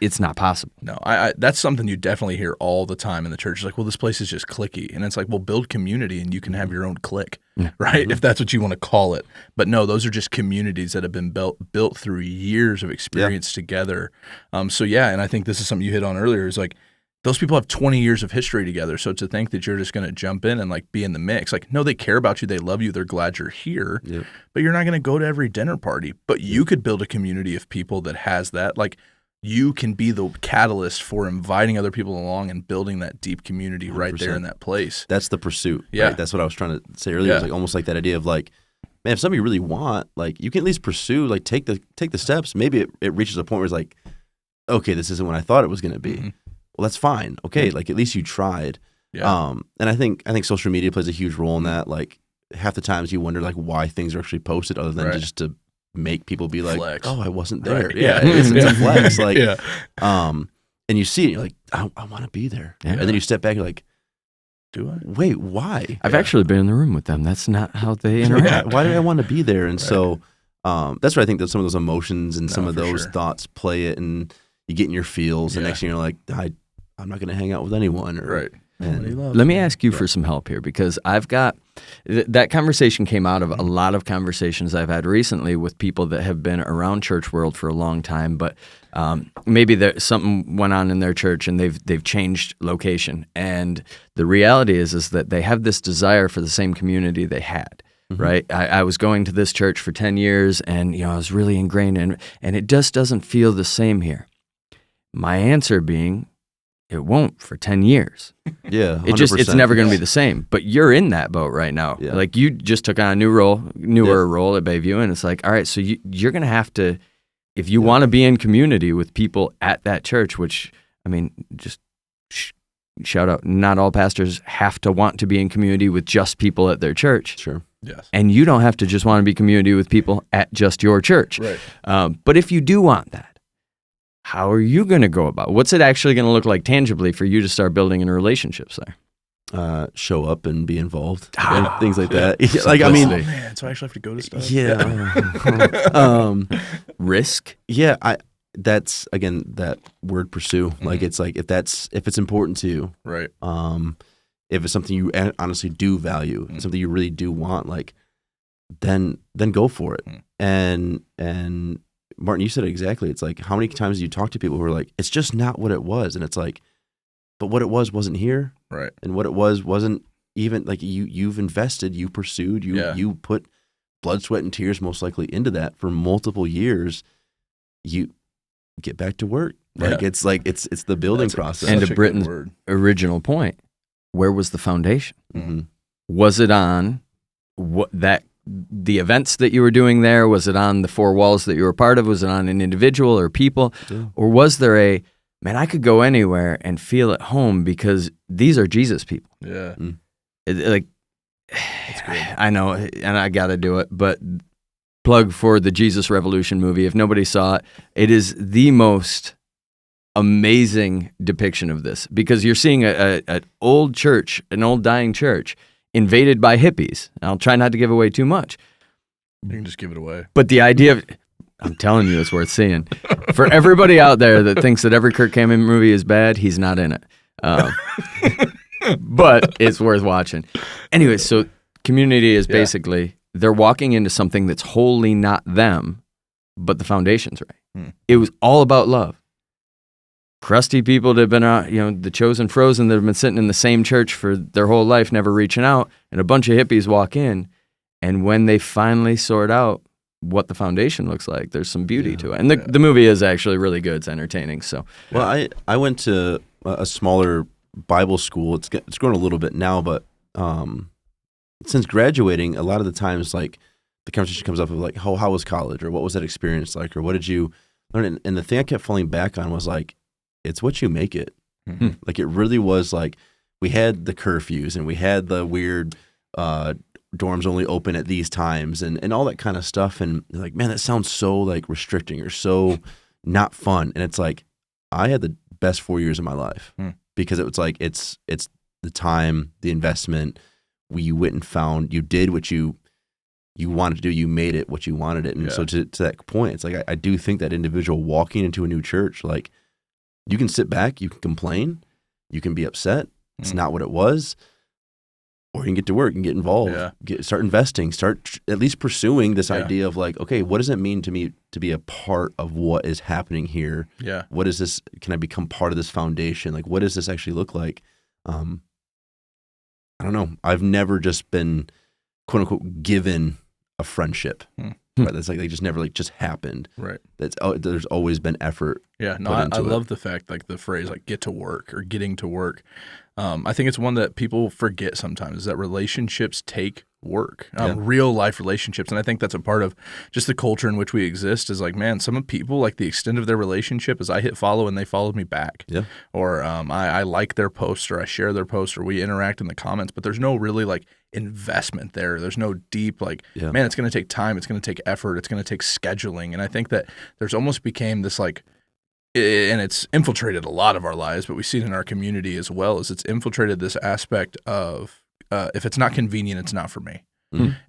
it's not possible. No, I that's something you definitely hear all the time in the church. It's like, well, this place is just cliquey. And it's like, well, build community and you can have your own clique, right? If that's what you want to call it. But no, those are just communities that have been built through years of experience together. So yeah, and I think this is something you hit on earlier, is like, those people have 20 years of history together. So to think that you're just going to jump in and like be in the mix, like, no, they care about you. They love you. They're glad you're here, but you're not going to go to every dinner party. But you could build a community of people that has that. Like, you can be the catalyst for inviting other people along and building that deep community 100%. Right there in that place. That's the pursuit. Yeah. Right? That's what I was trying to say earlier. It's like almost like that idea of like, man, if something you really want, like you can at least pursue, like take the steps. Maybe it reaches a point where it's like, okay, this isn't what I thought it was going to be. Mm-hmm. Well, that's fine. Okay, like at least you tried. Yeah. And I think social media plays a huge role in that. Like half the times you wonder like why things are actually posted other than just to make people be like, flex. Oh, I wasn't there. Right. Yeah, it's a flex. Like, and you see it, and you're like, I want to be there. Yeah. And then you step back, you're like, do I? Wait, why? I've actually been in the room with them. That's not how they interact. Why do I want to be there? And so that's where I think that some of those emotions and some of those thoughts play it, and you get in your feels, and next thing you're like, I'm not going to hang out with anyone. Let me ask you for some help here, because I've got that conversation came out of a lot of conversations I've had recently with people that have been around church world for a long time, but maybe something went on in their church and they've changed location. And the reality is that they have this desire for the same community they had. Mm-hmm. Right. I was going to this church for 10 years and I was really ingrained in it, and it just doesn't feel the same here. My answer being, it won't for 10 years. Yeah, 100%. It's never going to be the same. But you're in that boat right now. Yeah. Like you just took on a newer role at Bayview, and it's like, all right, so you're going to have to, if you want to be in community with people at that church, which, I mean, just shout out, not all pastors have to want to be in community with just people at their church. Sure. Yes. And you don't have to just want to be community with people at just your church. Right. But if you do want that, how are you going to go about it? What's it actually going to look like tangibly for you to start building in relationships there? Show up and be involved, and things like that. Like, I mean, man, so I actually have to go to stuff. Yeah. Risk. Yeah. That's again that word pursue. Mm-hmm. Like it's like if it's important to you, right? If it's something you honestly do value, something you really do want, like then go for it. And Martin, you said it exactly. It's like, how many times do you talk to people who are like, it's just not what it was, and it's like, but what it was wasn't here, right? And what it wasn't even like you've invested, you pursued, you put blood, sweat, and tears most likely into that for multiple years. You get back to work. It's the building process. And to Britton's original point, where was the foundation? Mm-hmm. Was it on the events that you were doing there? Was it on the four walls that you were part of? Was it on an individual or people? Yeah. Or was there I could go anywhere and feel at home because these are Jesus people? Yeah. That's good. I know, and I got to do it, but plug for the Jesus Revolution movie. If nobody saw it, it is the most amazing depiction of this, because you're seeing an old church, an old dying church, invaded by hippies. I'll try not to give away too much. You can just give it away. But the idea of, I'm telling you, it's worth seeing. For everybody out there that thinks that every Kirk Cameron movie is bad, he's not in it. But it's worth watching. Anyway, so community is basically, they're walking into something that's wholly not them, but the foundation's right. It was all about love. Crusty people that have been out, the chosen frozen that have been sitting in the same church for their whole life, never reaching out, and a bunch of hippies walk in, and when they finally sort out what the foundation looks like, there's some beauty to it. And the movie is actually really good. It's entertaining. So, well, I went to a smaller Bible school. It's grown a little bit now, but since graduating, a lot of the times, like, the conversation comes up of like, how was college, or what was that experience like, or what did you learn? And the thing I kept falling back on was like, it's what you make it. Mm-hmm. Like, it really was like, we had the curfews and we had the weird dorms only open at these times and all that kind of stuff. And like, man, that sounds so like restricting or so not fun. And it's like, I had the best 4 years of my life because it was like, it's the time, the investment. You went and found, you did what you wanted to do, you made it what you wanted it. And so to that point, it's like, I do think that individual walking into a new church, like, You can sit back, you can complain, you can be upset. It's not what it was. Or you can get to work and get involved, start investing, start at least pursuing this idea of like, okay, what does it mean to me to be a part of what is happening here? Yeah. What is this? Can I become part of this foundation? Like, what does this actually look like? I don't know. I've never just been, quote unquote, given a friendship. Right? That's like they just never like just happened. Right. There's always been effort. Yeah. No, I love the fact, like the phrase like get to work or getting to work. I think it's one that people forget sometimes, is that relationships take work, real life relationships. And I think that's a part of just the culture in which we exist is like, man, some of people, like the extent of their relationship is I hit follow and they followed me back. Yeah. Or I like their post, or I share their post, or we interact in the comments, but there's no really like investment there. There's no deep like, man, it's going to take time. It's going to take effort. It's going to take scheduling. And I think that there's almost became this like, and it's infiltrated a lot of our lives, but we see it in our community as well, as it's infiltrated this aspect of if it's not convenient, it's not for me.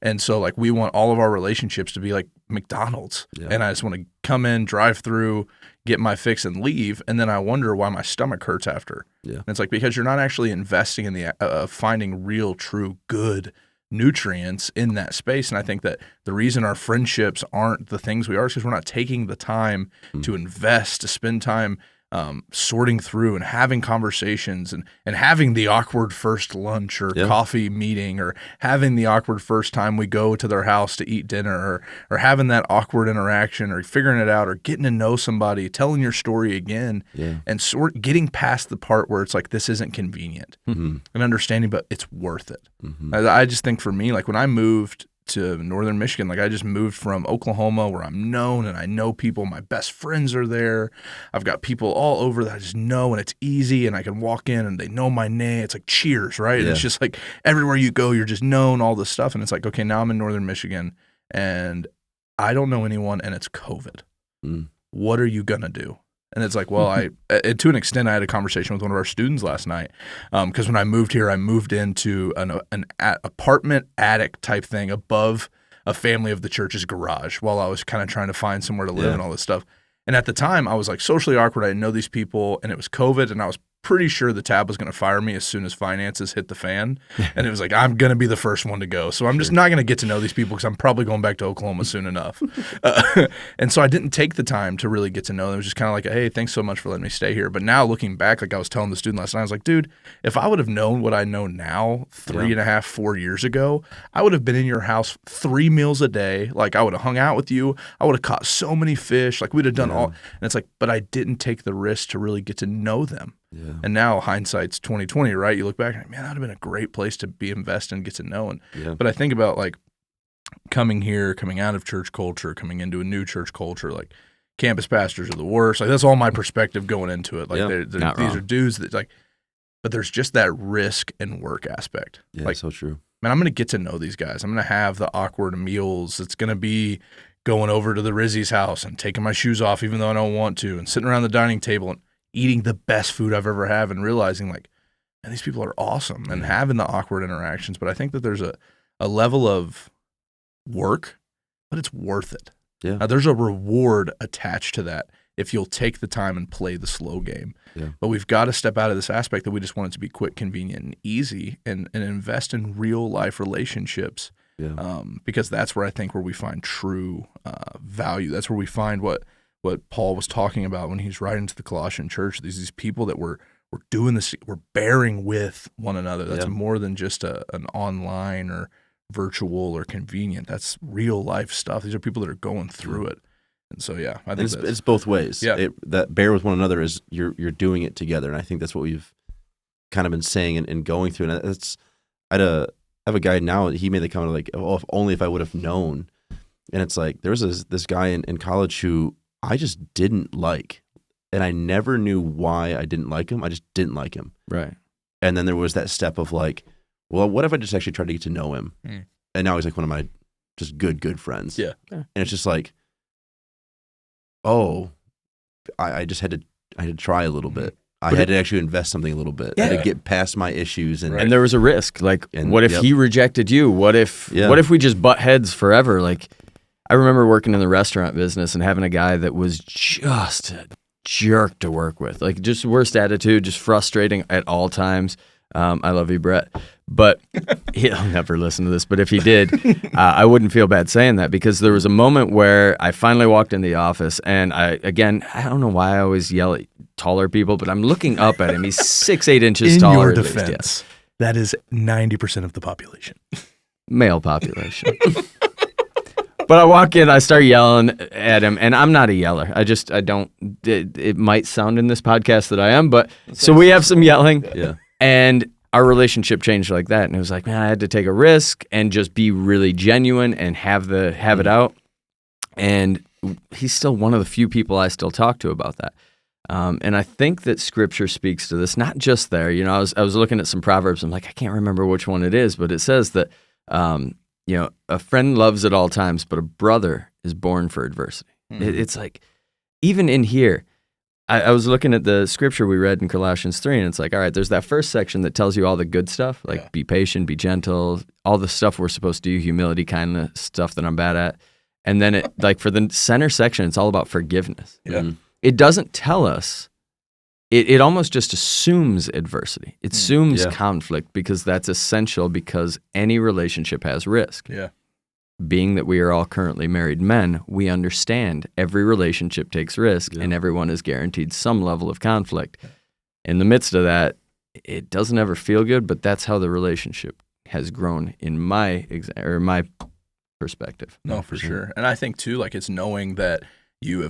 And so like we want all of our relationships to be like McDonald's. And I just want to come in, drive through, get my fix and leave. And then I wonder why my stomach hurts after. And it's like, because you're not actually investing in the finding real, true, good nutrients in that space. And I think that the reason our friendships aren't the things we are is because we're not taking the time to invest, to spend time sorting through and having conversations and having the awkward first lunch or coffee meeting, or having the awkward first time we go to their house to eat dinner, or having that awkward interaction, or figuring it out, or getting to know somebody, telling your story again, and getting past the part where it's like, this isn't convenient and understanding, but it's worth it. I just think for me, like when I moved to northern Michigan, like I just moved from Oklahoma where I'm known and I know people, my best friends are there. I've got people all over that I just know, and it's easy, and I can walk in and they know my name. It's like Cheers, right? It's just like everywhere you go, you're just known, all this stuff. And it's like, okay, now I'm in northern Michigan and I don't know anyone and it's COVID. What are you going to do? And it's like, well, to an extent, I had a conversation with one of our students last night, because when I moved here, I moved into an apartment attic type thing above a family of the church's garage while I was kind of trying to find somewhere to live and all this stuff. And at the time, I was like socially awkward. I didn't know these people, and it was COVID, and I was pretty sure the tab was going to fire me as soon as finances hit the fan. And it was like, I'm going to be the first one to go. So I'm just not going to get to know these people because I'm probably going back to Oklahoma soon enough. And so I didn't take the time to really get to know them. It was just kind of like, hey, thanks so much for letting me stay here. But now looking back, like I was telling the student last night, I was like, dude, if I would have known what I know now 3.5, 4 years ago, I would have been in your house 3 meals a day. Like I would have hung out with you. I would have caught so many fish. Like we'd have done all. And it's like, but I didn't take the risk to really get to know them. And now hindsight's 2020, right? You look back and man, that would have been a great place to be invested and get to know. But I think about like coming here, coming out of church culture, coming into a new church culture, like campus pastors are the worst. Like that's all my perspective going into it. Like these are dudes that like, but there's just that risk and work aspect. Like, so true. Man, I'm going to get to know these guys. I'm going to have the awkward meals. It's going to be going over to the Rizzi's house and taking my shoes off even though I don't want to, and sitting around the dining table and eating the best food I've ever had, and realizing like, man, these people are awesome, and having the awkward interactions. But I think that there's a level of work, but it's worth it. There's a reward attached to that if you'll take the time and play the slow game. But we've got to step out of this aspect that we just want it to be quick, convenient, and easy, and invest in real life relationships. Because that's where I think where we find true value. That's where we find what Paul was talking about when he's writing to the Colossian church. These people that we're doing this, we're bearing with one another. That's more than just an online or virtual or convenient. That's real life stuff. These are people that are going through it. And so, I think it's both ways. That bear with one another is you're doing it together. And I think that's what we've kind of been saying and going through. And it's, I have a guy now, he made the comment like, oh, if I would have known. And it's like, there was this guy in college who I just didn't like, and I never knew why I didn't like him. I just didn't like him. Right. And then there was that step of like, well, what if I just actually tried to get to know him? And now he's like one of my just good friends. And it's just like, oh, I just had to try a little bit. I had to actually invest something a little bit to get past my issues. And there was a risk. Like, what if he rejected you? What if we just butt heads forever? Like, I remember working in the restaurant business and having a guy that was just jerk to work with. Like, just worst attitude, just frustrating at all times. I love you, Brett. But he'll never listen to this. But if he did, I wouldn't feel bad saying that, because there was a moment where I finally walked in the office, and I don't know why I always yell at taller people, but I'm looking up at him. He's 6'8" inches taller. In your at least, defense, yes. that is 90% of the population. Male population. But I walk in, I start yelling at him, and I'm not a yeller. It might sound in this podcast that I am, but so we have some yelling. Yeah. And our relationship changed like that. And it was like, man, I had to take a risk and just be really genuine and have it out. And he's still one of the few people I still talk to about that. And I think that Scripture speaks to this, not just there. You know, I was looking at some Proverbs. I'm like, I can't remember which one it is, but it says that, you know, a friend loves at all times, but a brother is born for adversity. It's like, even in here, I was looking at the scripture we read in Colossians 3, and it's like, all right, there's that first section that tells you all the good stuff, like be patient, be gentle, all the stuff we're supposed to do, humility, kindness, stuff that I'm bad at. And then it, like, for the center section, it's all about forgiveness. Yeah. It doesn't tell us, it almost just assumes adversity. It assumes conflict, because that's essential, because any relationship has risk. Yeah. Being that we are all currently married men, we understand every relationship takes risk, and everyone is guaranteed some level of conflict. In the midst of that, it doesn't ever feel good, but that's how the relationship has grown in my perspective. No, for sure. And I think too, like, it's knowing that you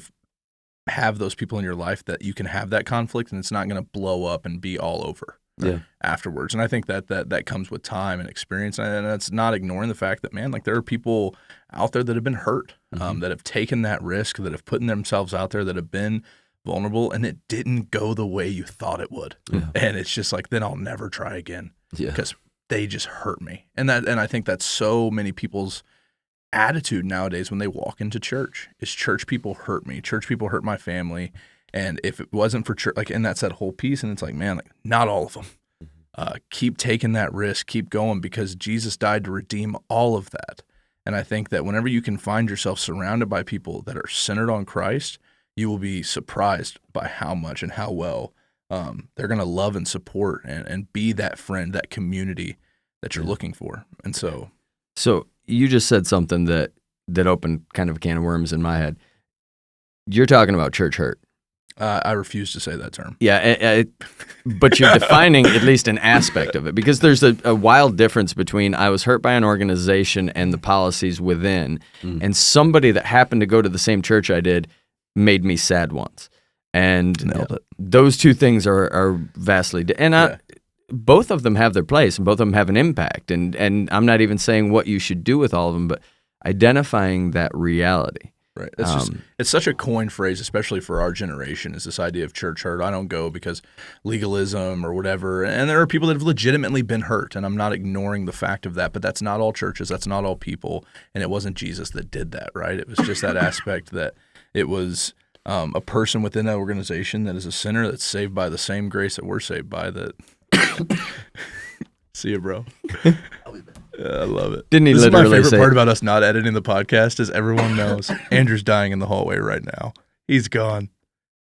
have those people in your life that you can have that conflict, and it's not going to blow up and be all over afterwards. And I think that comes with time and experience, and that's not ignoring the fact that, man, like, there are people out there that have been hurt, that have taken that risk, that have put themselves out there, that have been vulnerable, and it didn't go the way you thought it would. And it's just like, then I'll never try again because they just hurt me. And I think that's so many people's attitude nowadays when they walk into church is, church people hurt me, church people hurt my family. And if it wasn't for church, like, and that's that whole piece. And it's like, man, like, not all of them. Keep taking that risk, keep going, because Jesus died to redeem all of that. And I think that whenever you can find yourself surrounded by people that are centered on Christ, you will be surprised by how much and how well they're going to love and support and be that friend, that community that you're looking for. And so you just said something that opened kind of a can of worms in my head. You're talking about church hurt. I refuse to say that term. Yeah, but you're defining at least an aspect of it, because there's a wild difference between I was hurt by an organization and the policies within, and somebody that happened to go to the same church I did made me sad once. And those two things are vastly different. Both of them have their place, and both of them have an impact. And I'm not even saying what you should do with all of them, but identifying that reality. Right. It's such a coined phrase, especially for our generation, is this idea of church hurt. I don't go because legalism or whatever. And there are people that have legitimately been hurt, and I'm not ignoring the fact of that, but that's not all churches. That's not all people. And it wasn't Jesus that did that, right? It was just that aspect that it was a person within that organization that is a sinner that's saved by the same grace that we're saved by. That See you, bro. I love it. Didn't he this literally is my favorite say part about us not editing the podcast is everyone knows Andrew's dying in the hallway right now. He's gone.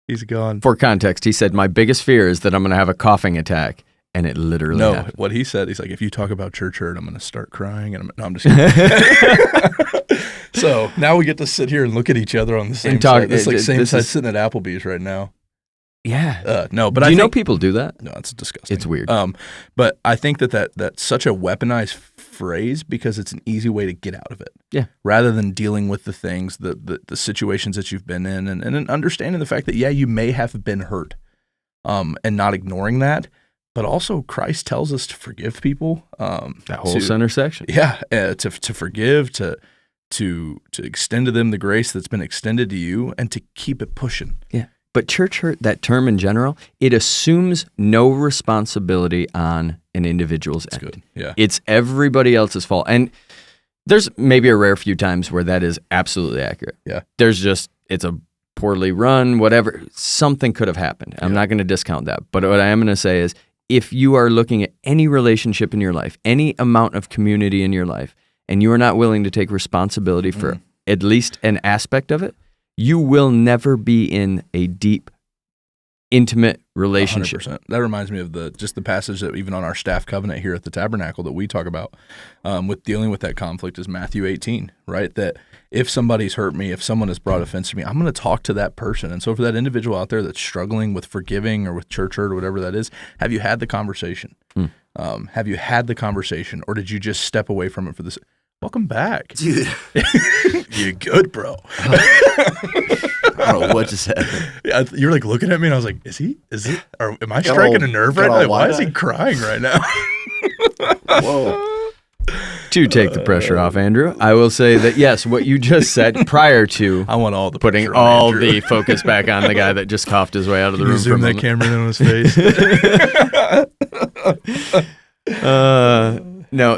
He's gone. For context, he said, my biggest fear is that I'm going to have a coughing attack. And it literally happened. What he said, he's like, if you talk about church hurt, I'm going to start crying. And I'm just kidding. So now we get to sit here and look at each other on the same side. It's like same side sitting at Applebee's right now. Yeah. No, but do you know people do that? No, it's disgusting. It's weird. But I think that's such a weaponized phrase because it's an easy way to get out of it. Yeah. Rather than dealing with the things, the situations that you've been in, and understanding the fact that, you may have been hurt, and not ignoring that. But also Christ tells us to forgive people. That whole center section. Yeah. To forgive, to extend to them the grace that's been extended to you, and to keep it pushing. Yeah. But church hurt, that term in general, it assumes no responsibility on an individual's end. Good. Yeah. It's everybody else's fault. And there's maybe a rare few times where that is absolutely accurate. Yeah. It's a poorly run, whatever. Something could have happened. I'm not going to discount that. But what I am going to say is, if you are looking at any relationship in your life, any amount of community in your life, and you are not willing to take responsibility for at least an aspect of it, you will never be in a deep intimate relationship. 100%. That reminds me of the passage that even on our staff covenant here at the Tabernacle that we talk about with dealing with that conflict is Matthew 18, right? That if somebody's hurt me, if someone has brought offense to me, I'm going to talk to that person. And so for that individual out there that's struggling with forgiving or with church hurt or whatever that is, have you had the conversation? Have you had the conversation, or did you just step away from it for this? Welcome back. Dude. You're good, bro. I don't know what just happened. Yeah, you're like looking at me, and I was like, is it? Or am I striking a nerve right now? Why is he crying right now? Whoa. To take the pressure off, Andrew, I will say that, yes, what you just said prior to I want all the putting pressure on all Andrew. the focus back on the guy that just coughed his way out of the Can you room. zoom that camera in on his face. No,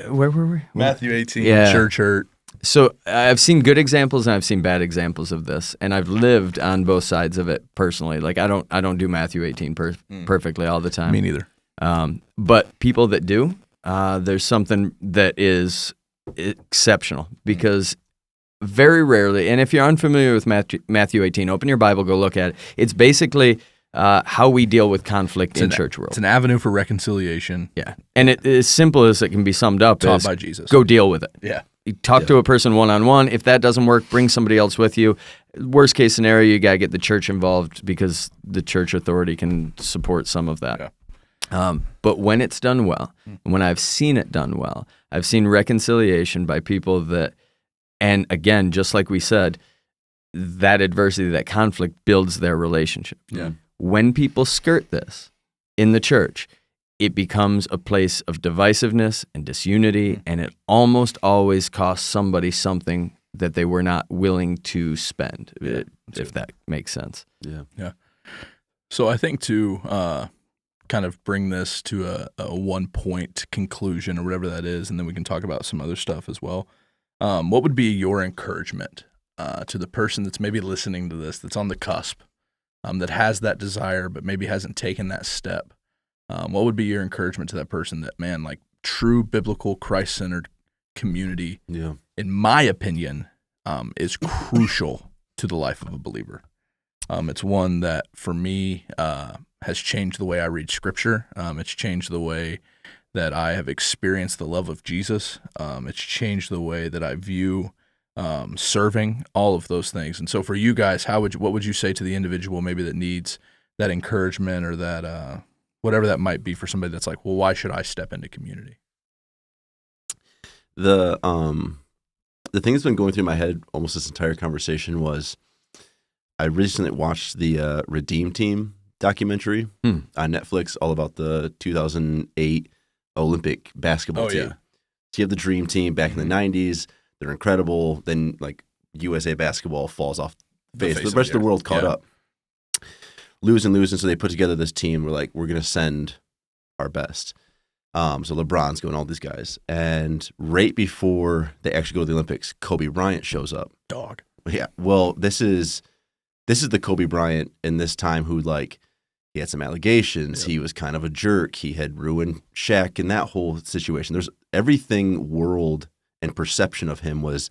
where were we? Matthew 18, Yeah. church hurt. So I've seen good examples and I've seen bad examples of this, and I've lived on both sides of it personally. Like I don't do Matthew 18 perfectly all the time. Me neither. But people that do, there's something that is exceptional because very rarely, and if you're unfamiliar with Matthew 18, open your Bible, go look at it. It's basically how we deal with conflict in church world. It's an avenue for reconciliation. Yeah, and it as simple as it can be summed up Taught as by Jesus. go deal with it. Yeah. You talk to a person one-on-one. If that doesn't work, bring somebody else with you. Worst case scenario, you got to get the church involved because the church authority can support some of that. Yeah. But when it's done well, and when I've seen it done well, I've seen reconciliation by people that, and again, just like we said, that adversity, that conflict builds their relationship. Yeah. When people skirt this in the church, it becomes a place of divisiveness and disunity, and it almost always costs somebody something that they were not willing to spend, if that makes sense. Yeah. Yeah. So I think to kind of bring this to a one-point conclusion or whatever that is, and then we can talk about some other stuff as well. What would be your encouragement to the person that's maybe listening to this, that's on the cusp, that has that desire but maybe hasn't taken that step? What would be your encouragement to that person that, man, like true biblical Christ-centered community, in my opinion, is crucial to the life of a believer? It's one that, for me, has changed the way I read Scripture. It's changed the way that I have experienced the love of Jesus. It's changed the way that I view serving, all of those things. And so for you guys, what would you say to the individual maybe that needs that encouragement or that whatever that might be for somebody that's like, well, why should I step into community? The thing that's been going through my head almost this entire conversation was I recently watched the Redeem Team documentary on Netflix, all about the 2008 Olympic basketball team. Yeah. So you have the Dream Team back in the 90s. They're incredible. Then like USA basketball falls off the face. The rest of the world caught up. Losing. So they put together this team. We're like, we're going to send our best. So LeBron's going, all these guys. And right before they actually go to the Olympics, Kobe Bryant shows up. Dog. Yeah. Well, this is the Kobe Bryant in this time who, like, he had some allegations. Yep. He was kind of a jerk. He had ruined Shaq and that whole situation. There's everything world and perception of him was,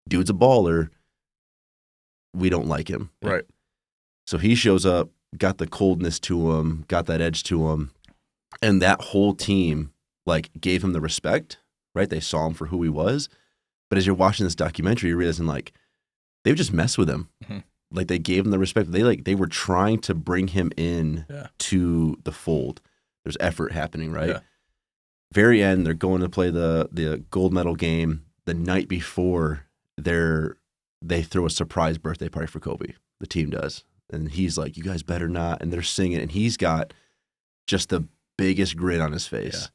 dude's a baller. We don't like him. Right. So he shows up, got the coldness to him, got that edge to him. And that whole team, like, gave him the respect, right? They saw him for who he was. But as you're watching this documentary, you're realizing, like, they would just mess with him. Mm-hmm. Like, they gave him the respect. They were trying to bring him in to the fold. There's effort happening, right? Yeah. Very end, they're going to play the gold medal game. The night before, they throw a surprise birthday party for Kobe. The team does. And he's like, you guys better not. And they're singing. And he's got just the biggest grin on his face. Yeah.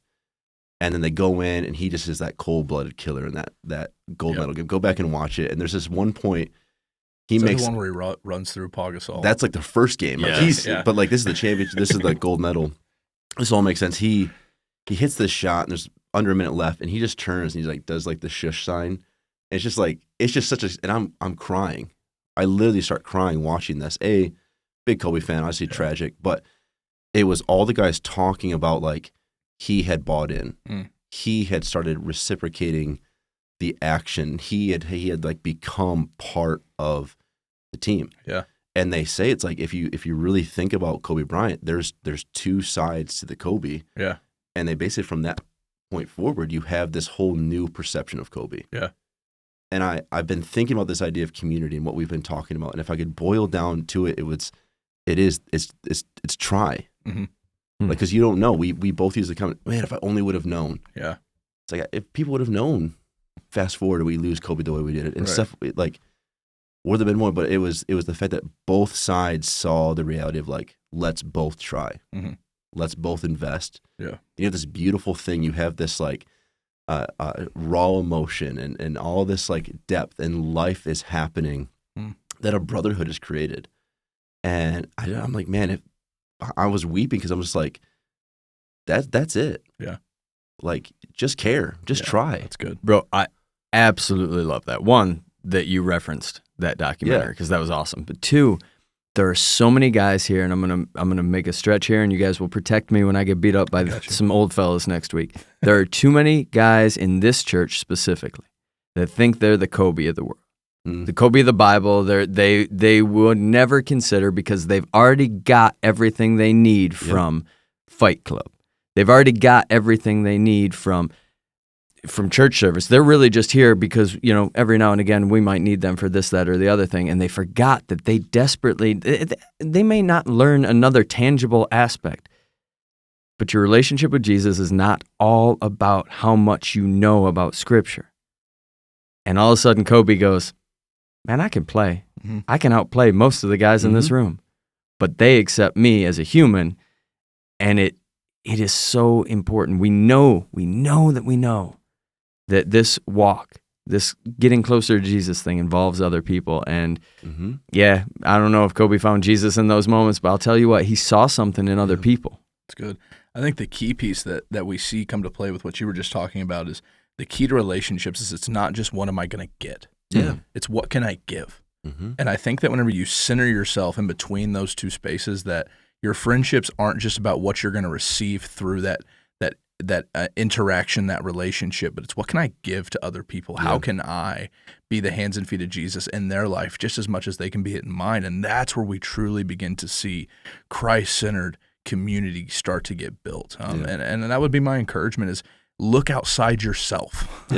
And then they go in, and he just is that cold-blooded killer in that gold medal game. Go back and watch it. And there's this one point he makes the one where he runs through Pau Gasol. That's like the first game. Yeah. But like this is the championship. This is the gold medal. This all makes sense. He hits this shot, and there's under a minute left, and he just turns and he's like does like the shush sign. And it's just like such a, and I'm crying. I literally start crying watching this. Big Kobe fan, obviously tragic, but it was all the guys talking about, like, he had bought in. He had started reciprocating the action. He had like become part of the team. Yeah. And they say it's like if you really think about Kobe Bryant, there's two sides to the Kobe. Yeah. And they basically from that point forward, you have this whole new perception of Kobe. Yeah. And I've been thinking about this idea of community and what we've been talking about. And if I could boil down to it, it's try. Mm-hmm. Like, because you don't know. We both use the comment, man, if I only would have known. Yeah. It's like, if people would have known, fast forward, we lose Kobe the way we did it. And stuff, like, would have been more, but it was the fact that both sides saw the reality of, like, let's both try. Mm-hmm. Let's both invest. Yeah. You have this beautiful thing. You have this, like, raw emotion and all this, like, depth, and life is happening that a brotherhood has created. And I'm like, man, I was weeping because I'm just like, that's it. Yeah. Like, just care. Just try. That's good. Bro, I absolutely love that. One, that you referenced that documentary because that was awesome. But two, there are so many guys here, and I'm gonna make a stretch here, and you guys will protect me when I get beat up by some old fellas next week. There are too many guys in this church specifically that think they're the Kobe of the world. The Kobe of the Bible, they would never consider, because they've already got everything they need from Fight Club. They've already got everything they need from church service. They're really just here because, every now and again we might need them for this, that, or the other thing, and they forgot that they desperately, they may not learn another tangible aspect, but your relationship with Jesus is not all about how much you know about Scripture. And all of a sudden Kobe goes, man, I can play. Mm-hmm. I can outplay most of the guys in this room, but they accept me as a human, and it is so important. We know that this walk, this getting closer to Jesus thing involves other people. And I don't know if Kobe found Jesus in those moments, but I'll tell you what, he saw something in other people. That's good. I think the key piece that we see come to play with what you were just talking about is the key to relationships is it's not just what am I going to get? Yeah. It's what can I give? Mm-hmm. And I think that whenever you center yourself in between those two spaces, that your friendships aren't just about what you're going to receive through that interaction, that relationship, but it's what can I give to other people? How can I be the hands and feet of Jesus in their life just as much as they can be it in mine? And that's where we truly begin to see Christ-centered community start to get built. And that would be my encouragement is look outside yourself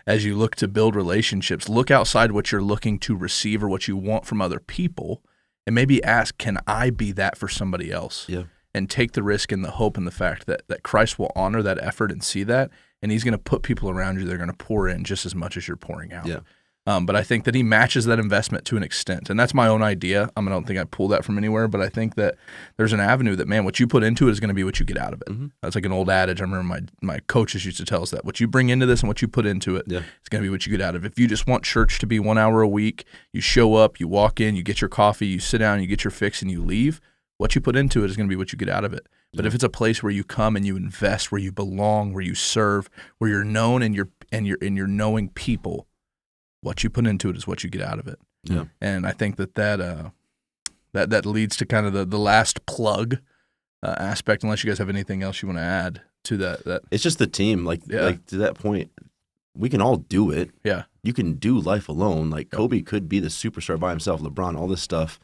as you look to build relationships. Look outside what you're looking to receive or what you want from other people, and maybe ask, can I be that for somebody else? Yeah. And take the risk and the hope and the fact that Christ will honor that effort and see that, and he's going to put people around you that are going to pour in just as much as you're pouring out. Yeah. But I think that he matches that investment to an extent, and that's my own idea. I don't think I pulled that from anywhere, but I think that there's an avenue that, man, what you put into it is going to be what you get out of it. Mm-hmm. That's like an old adage. I remember my coaches used to tell us that. What you bring into this and what you put into it is going to be what you get out of it. If you just want church to be 1 hour a week, you show up, you walk in, you get your coffee, you sit down, you get your fix, and you leave, what you put into it is going to be what you get out of it. But if it's a place where you come and you invest, where you belong, where you serve, where you're known and you're knowing people, what you put into it is what you get out of it. Yeah. And I think that leads to kind of the last plug aspect, unless you guys have anything else you want to add to that. It's just the team. Like to that point, we can all do it. Yeah. You can do life alone. Like Kobe could be the superstar by himself, LeBron, all this stuff.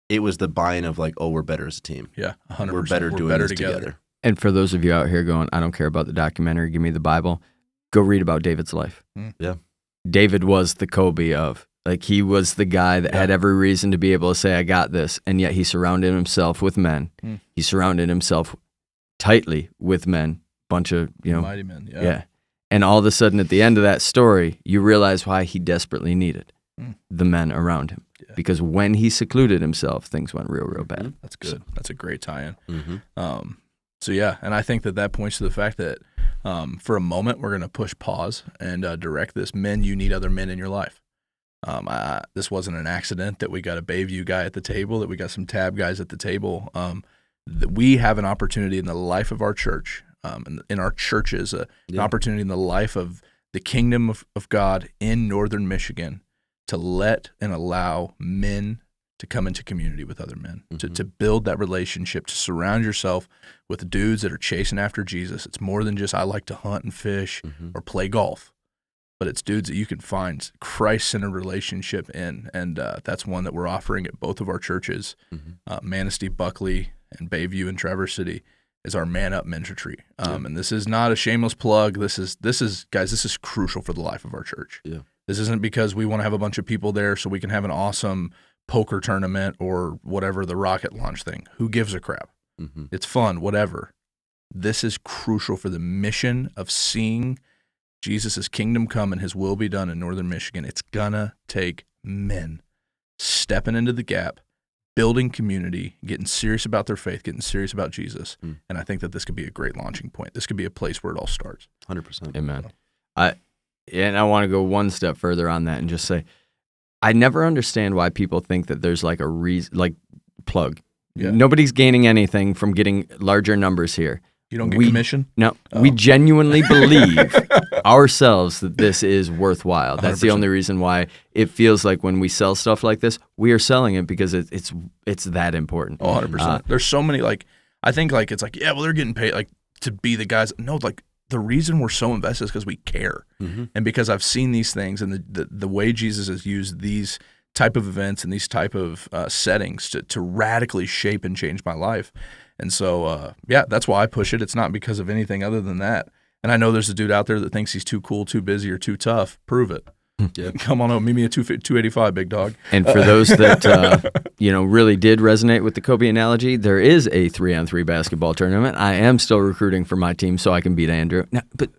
It was the buy-in of like, oh, we're better as a team. Yeah, 100%. We're better doing this together. And for those of you out here going, I don't care about the documentary, give me the Bible, go read about David's life. Yeah. David was the Kobe of, like, he was the guy that had every reason to be able to say, I got this, and yet he surrounded himself with men. He surrounded himself tightly with men, bunch of, mighty men, yeah. And all of a sudden, at the end of that story, you realize why he desperately needed the men around him. Yeah. Because when he secluded himself, things went real, real bad. That's good. That's a great tie-in. Mm-hmm. And I think that points to the fact that for a moment, we're going to push pause and direct this. Men, you need other men in your life. This wasn't an accident that we got a Bayview guy at the table, that we got some tab guys at the table. That we have an opportunity in the life of our church, in our churches, an opportunity in the life of the kingdom of God in northern Michigan to let and allow men to come into community with other men, to build that relationship, to surround yourself with dudes that are chasing after Jesus. It's more than just I like to hunt and fish or play golf. but it's dudes that you can find Christ-centered relationship in, and that's one that we're offering at both of our churches, Manistee, Buckley, and Bayview in Traverse City, is our Man Up Men's Retreat. And this is not a shameless plug. This is guys, this is crucial for the life of our church. Yeah. This isn't because we want to have a bunch of people there so we can have an awesome poker tournament or whatever, the rocket launch thing. Who gives a crap? It's fun, whatever. This is crucial for the mission of seeing Jesus' kingdom come and his will be done in northern Michigan. It's gonna take men stepping into the gap, building community, getting serious about their faith, getting serious about Jesus. And I think that this could be a great launching point. This could be a place where it all starts. 100%. Amen. And I want to go one step further on that and just say, I never understand why people think that there's like a reason, like plug. Yeah. Nobody's gaining anything from getting larger numbers here. You don't get commission? No, we genuinely believe ourselves that this is worthwhile. That's 100%. the only reason why it feels like when we sell stuff like this, we are selling it because it's that important. 100%. There's so many, like, I think, like, it's like, yeah, well, they're getting paid, like, to be the guys. No, like, the reason we're so invested is because we care. And because I've seen these things and the way Jesus has used these type of events and these type of settings to radically shape and change my life. And so, yeah, that's why I push it. It's not because of anything other than that. And I know there's a dude out there that thinks he's too cool, too busy, or too tough. Prove it. Yeah. Come on over. Meet me at 285, big dog. And for those that really did resonate with the Kobe analogy, there is a 3-on-3 basketball tournament. I am still recruiting for my team so I can beat Andrew. Now, but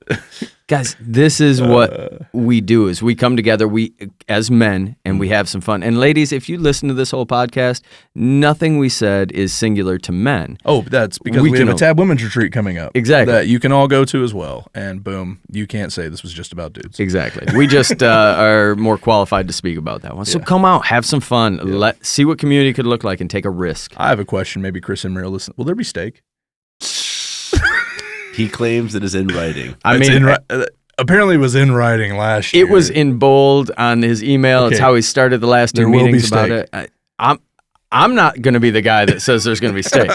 guys, this is what we do: is we come together, we as men, and we have some fun. And ladies, if you listen to this whole podcast, nothing we said is singular to men. Oh, that's because we have a Tab Women's Retreat coming up. Exactly. That you can all go to as well. And boom, you can't say this was just about dudes. Exactly. We just are more qualified to speak about that one. So come out, have some fun, see what community could look like, and take a risk. I have a question. Maybe Chris and Mira listen. Will there be steak? He claims it is in writing. Apparently it was in writing last year. It was in bold on his email. Okay. It's how he started the last two meetings about it. I'm not going to be the guy that says there's going to be steak.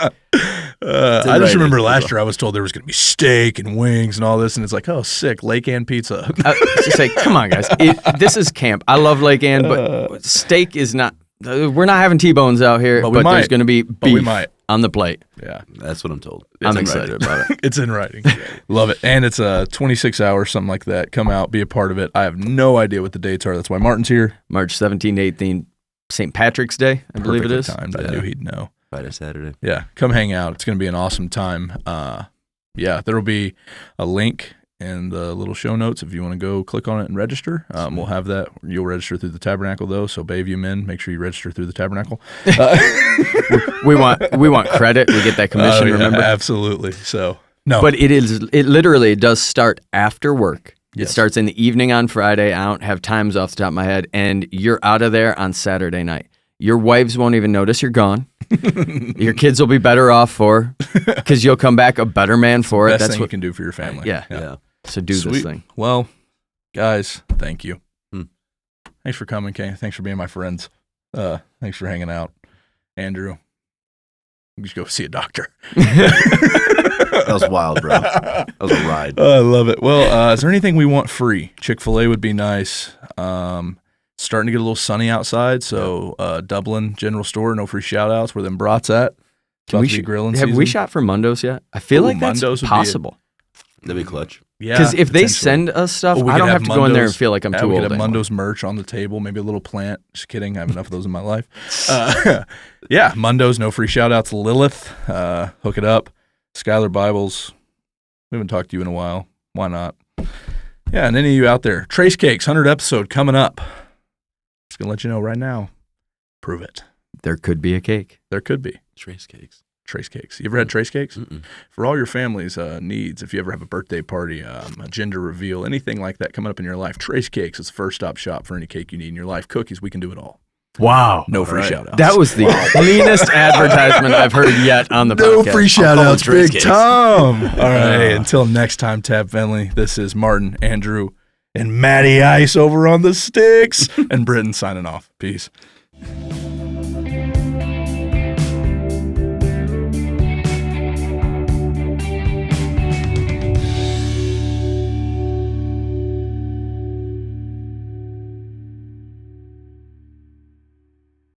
I just remember last year I was told there was going to be steak and wings and all this, and it's like, oh, sick, Lake Ann pizza. Just say, come on, guys. This is camp. I love Lake Ann, but steak is not. We're not having T-bones out here, but there's going to be beef on the plate. Yeah, that's what I'm told. I'm excited about it. It's in writing. Love it. And it's 26 hours, something like that. Come out, be a part of it. I have no idea what the dates are. That's why Martin's here. March 17th, 18th, St. Patrick's Day, I believe it is. Timed. I knew he'd know. Friday, Saturday. Yeah, come hang out. It's going to be an awesome time. Yeah, there will be a link in the little show notes if you want to go click on it and register. We'll have that. You'll register through the Tabernacle, though. So Bayview men, make sure you register through the Tabernacle. We want credit. We get that commission. Remember, absolutely. So no, but it literally does start after work. Yes. It starts in the evening on Friday. I don't have times off the top of my head, and you're out of there on Saturday night. Your wives won't even notice you're gone. Your kids will be better off because you'll come back a better man for it. Best That's thing what you can do for your family. Yeah. So do Sweet. this thing. Well, guys, thank you. Thanks for coming, Kay. Thanks for being my friends. Thanks for hanging out. Andrew, you should go see a doctor. That was wild, bro. That was a ride. I love it. Well, is there anything we want free? Chick-fil-A would be nice. Starting to get a little sunny outside, so Dublin General Store, no free shout-outs. Where them brats at? Have we shot for Mundo's yet? I feel like that's Mundo's possible. That'd be clutch. Yeah, because if they send us stuff, I don't have to go in there and feel like I'm too old. We could have anymore. Mundo's merch on the table, maybe a little plant. Just kidding. I have enough of those in my life. Yeah, Mundo's, no free shout-outs. Lilith, hook it up. Skylar Bibles, we haven't talked to you in a while. Why not? Yeah, and any of you out there, Trace Cakes, 100th episode coming up. Just going to let you know right now. Prove it. There could be a cake. There could be. Trace Cakes. Trace Cakes. You ever had Trace Cakes? Mm-mm. For all your family's needs, if you ever have a birthday party, a gender reveal, anything like that coming up in your life, Trace Cakes is the first stop shop for any cake you need in your life. Cookies, we can do it all. Wow. No free shout-outs. That was the cleanest advertisement I've heard yet on the podcast. No free shout-outs, Trace Big Cakes. Tom. All right, until next time, Tab Finley, this is Martin, Andrew, and Matty Ice over on the sticks, and Britton signing off. Peace.